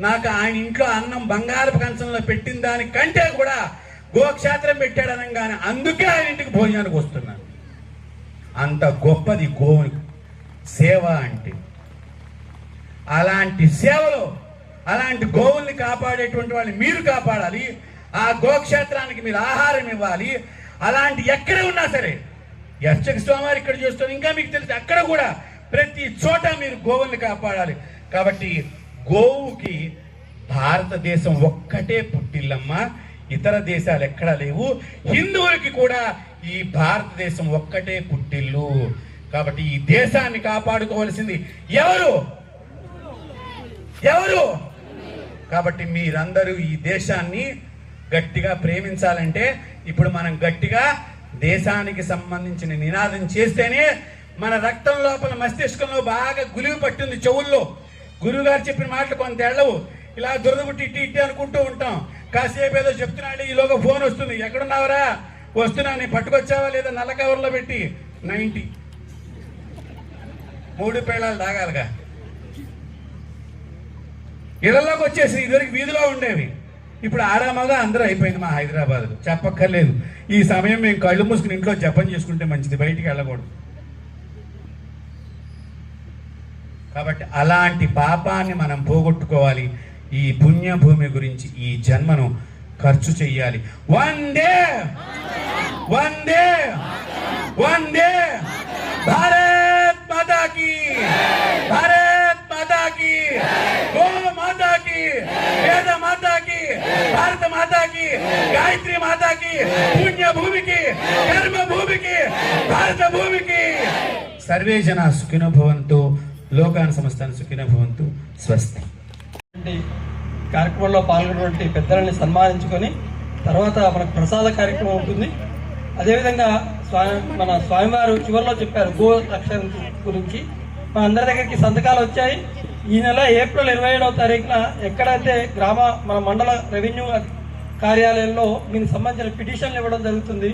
నాకు ఆయన ఇంట్లో అన్నం బంగారపు కంచంలో పెట్టిన దానికంటే కూడా గోక్షేత్రం పెట్టాడు అనగానే అందుకే ఆయన ఇంటికి భోజనానికి వస్తున్నాను. అంత గొప్పది గోవుని సేవ అంటే. అలాంటి సేవలో అలాంటి గోవుల్ని కాపాడేటువంటి వాళ్ళని మీరు కాపాడాలి. ఆ గోక్షేత్రానికి మీరు ఆహారం ఇవ్వాలి. అలాంటి ఎక్కడ ఉన్నా సరే అర్చక స్వామివారు ఇక్కడ చూస్తారు, ఇంకా మీకు తెలుసు అక్కడ కూడా ప్రతి చోట మీరు గోవుల్ని కాపాడాలి. కాబట్టి గోవుకి భారతదేశం ఒక్కటే పుట్టిల్లమ్మా, ఇతర దేశాలు ఎక్కడా లేవు. హిందువులకి కూడా ఈ భారతదేశం ఒక్కటే పుట్టిల్లు. కాబట్టి ఈ దేశాన్ని కాపాడుకోవాల్సింది ఎవరు? ఎవరు? కాబట్టి మీరందరూ ఈ దేశాన్ని గట్టిగా ప్రేమించాలంటే ఇప్పుడు మనం గట్టిగా దేశానికి సంబంధించిన నినాదం చేస్తేనే మన రక్తం లోపల మస్తిష్కంలో బాగా గులివి పట్టింది. చెవుల్లో గురువుగారు చెప్పిన మాటలు కొంత ఎళ్ళవు, ఇలా దురదబుట్టి ఇట్టి ఇట్టి అనుకుంటూ ఉంటాం. కాసేపు ఏదో చెప్తున్నాడు, ఈలోగా ఫోన్ వస్తుంది, ఎక్కడున్నావరా, వస్తున్నా, నేను పట్టుకొచ్చావా లేదా, నల్ల కవర్లో పెట్టి 90 3 పేళాలు తాగాలిగా. ఇళ్లలోకి వచ్చేసి ఇదివరకు వీధిలో ఉండేవి, ఇప్పుడు ఆరామగా అందరూ అయిపోయింది మా హైదరాబాద్లో. చెప్పక్కర్లేదు. ఈ సమయం మేము కళ్ళు మూసుకుని ఇంట్లో జపం చేసుకుంటే మంచిది, బయటికి వెళ్ళకూడదు. కాబట్టి అలాంటి పాపాన్ని మనం పోగొట్టుకోవాలి. ఈ పుణ్యభూమి గురించి ఈ జన్మను ఖర్చు చెయ్యాలి. వందే వందే వందే భారత్ మాతా కీ, భారత్ మాతా కీ, గో మాతా కీ, వేద మాతా కీ, భారత మాతా కీ, గాయత్రి మాతా కీ, పుణ్య భూమికి, కర్మ భూమికి, భారత భూమికి. సర్వే జనా సుఖినో భవంతు, లోకాన్ సమస్తాన్ సుఖినో భవంతు. స్వస్తి. కార్యక్రమంలో పాల్గొన్నటువంటి పెద్దలని సన్మానించుకొని తర్వాత మనకు ప్రసాద కార్యక్రమం ఉంటుంది. అదేవిధంగా మన స్వామివారు చివరిలో చెప్పారు గో రక్షణ గురించి. మన అందరి దగ్గరికి సంతకాలు వచ్చాయి. ఈ నెల ఏప్రిల్ 27వ తారీఖున ఎక్కడైతే మన మండల రెవెన్యూ కార్యాలయంలో దీనికి సంబంధించిన పిటిషన్లు ఇవ్వడం జరుగుతుంది.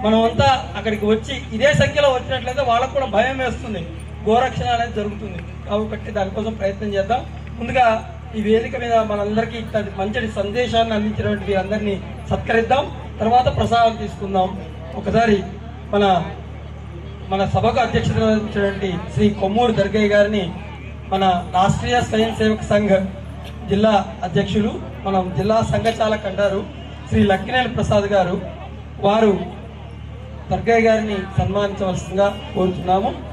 మనమంతా అక్కడికి వచ్చి ఇదే సంఖ్యలో వచ్చినట్లయితే వాళ్ళకు కూడా భయం వేస్తుంది. గోరక్షణ అనేది జరుగుతుంది. కాబట్టి దానికోసం ప్రయత్నం చేద్దాం. ముందుగా ఈ వేదిక మీద మనందరికీ ఇట్లాంటి మంచి సందేశాన్ని అందించినటువంటి వీరందరినీ సత్కరిద్దాం. తర్వాత ప్రసాదం తీసుకుందాం. ఒకసారి మన సభకు అధ్యక్షత వహించినటువంటి శ్రీ కొమ్మూరు దర్గయ్య గారిని మన రాష్ట్రీయ స్వయం సేవక సంఘ్ జిల్లా అధ్యక్షులు, మనం జిల్లా సంఘచాలక్ అంటారు, శ్రీ లక్కినేని ప్రసాద్ గారు, వారు దర్గయ్య గారిని సన్మానించవలసిందిగా కోరుతున్నాము.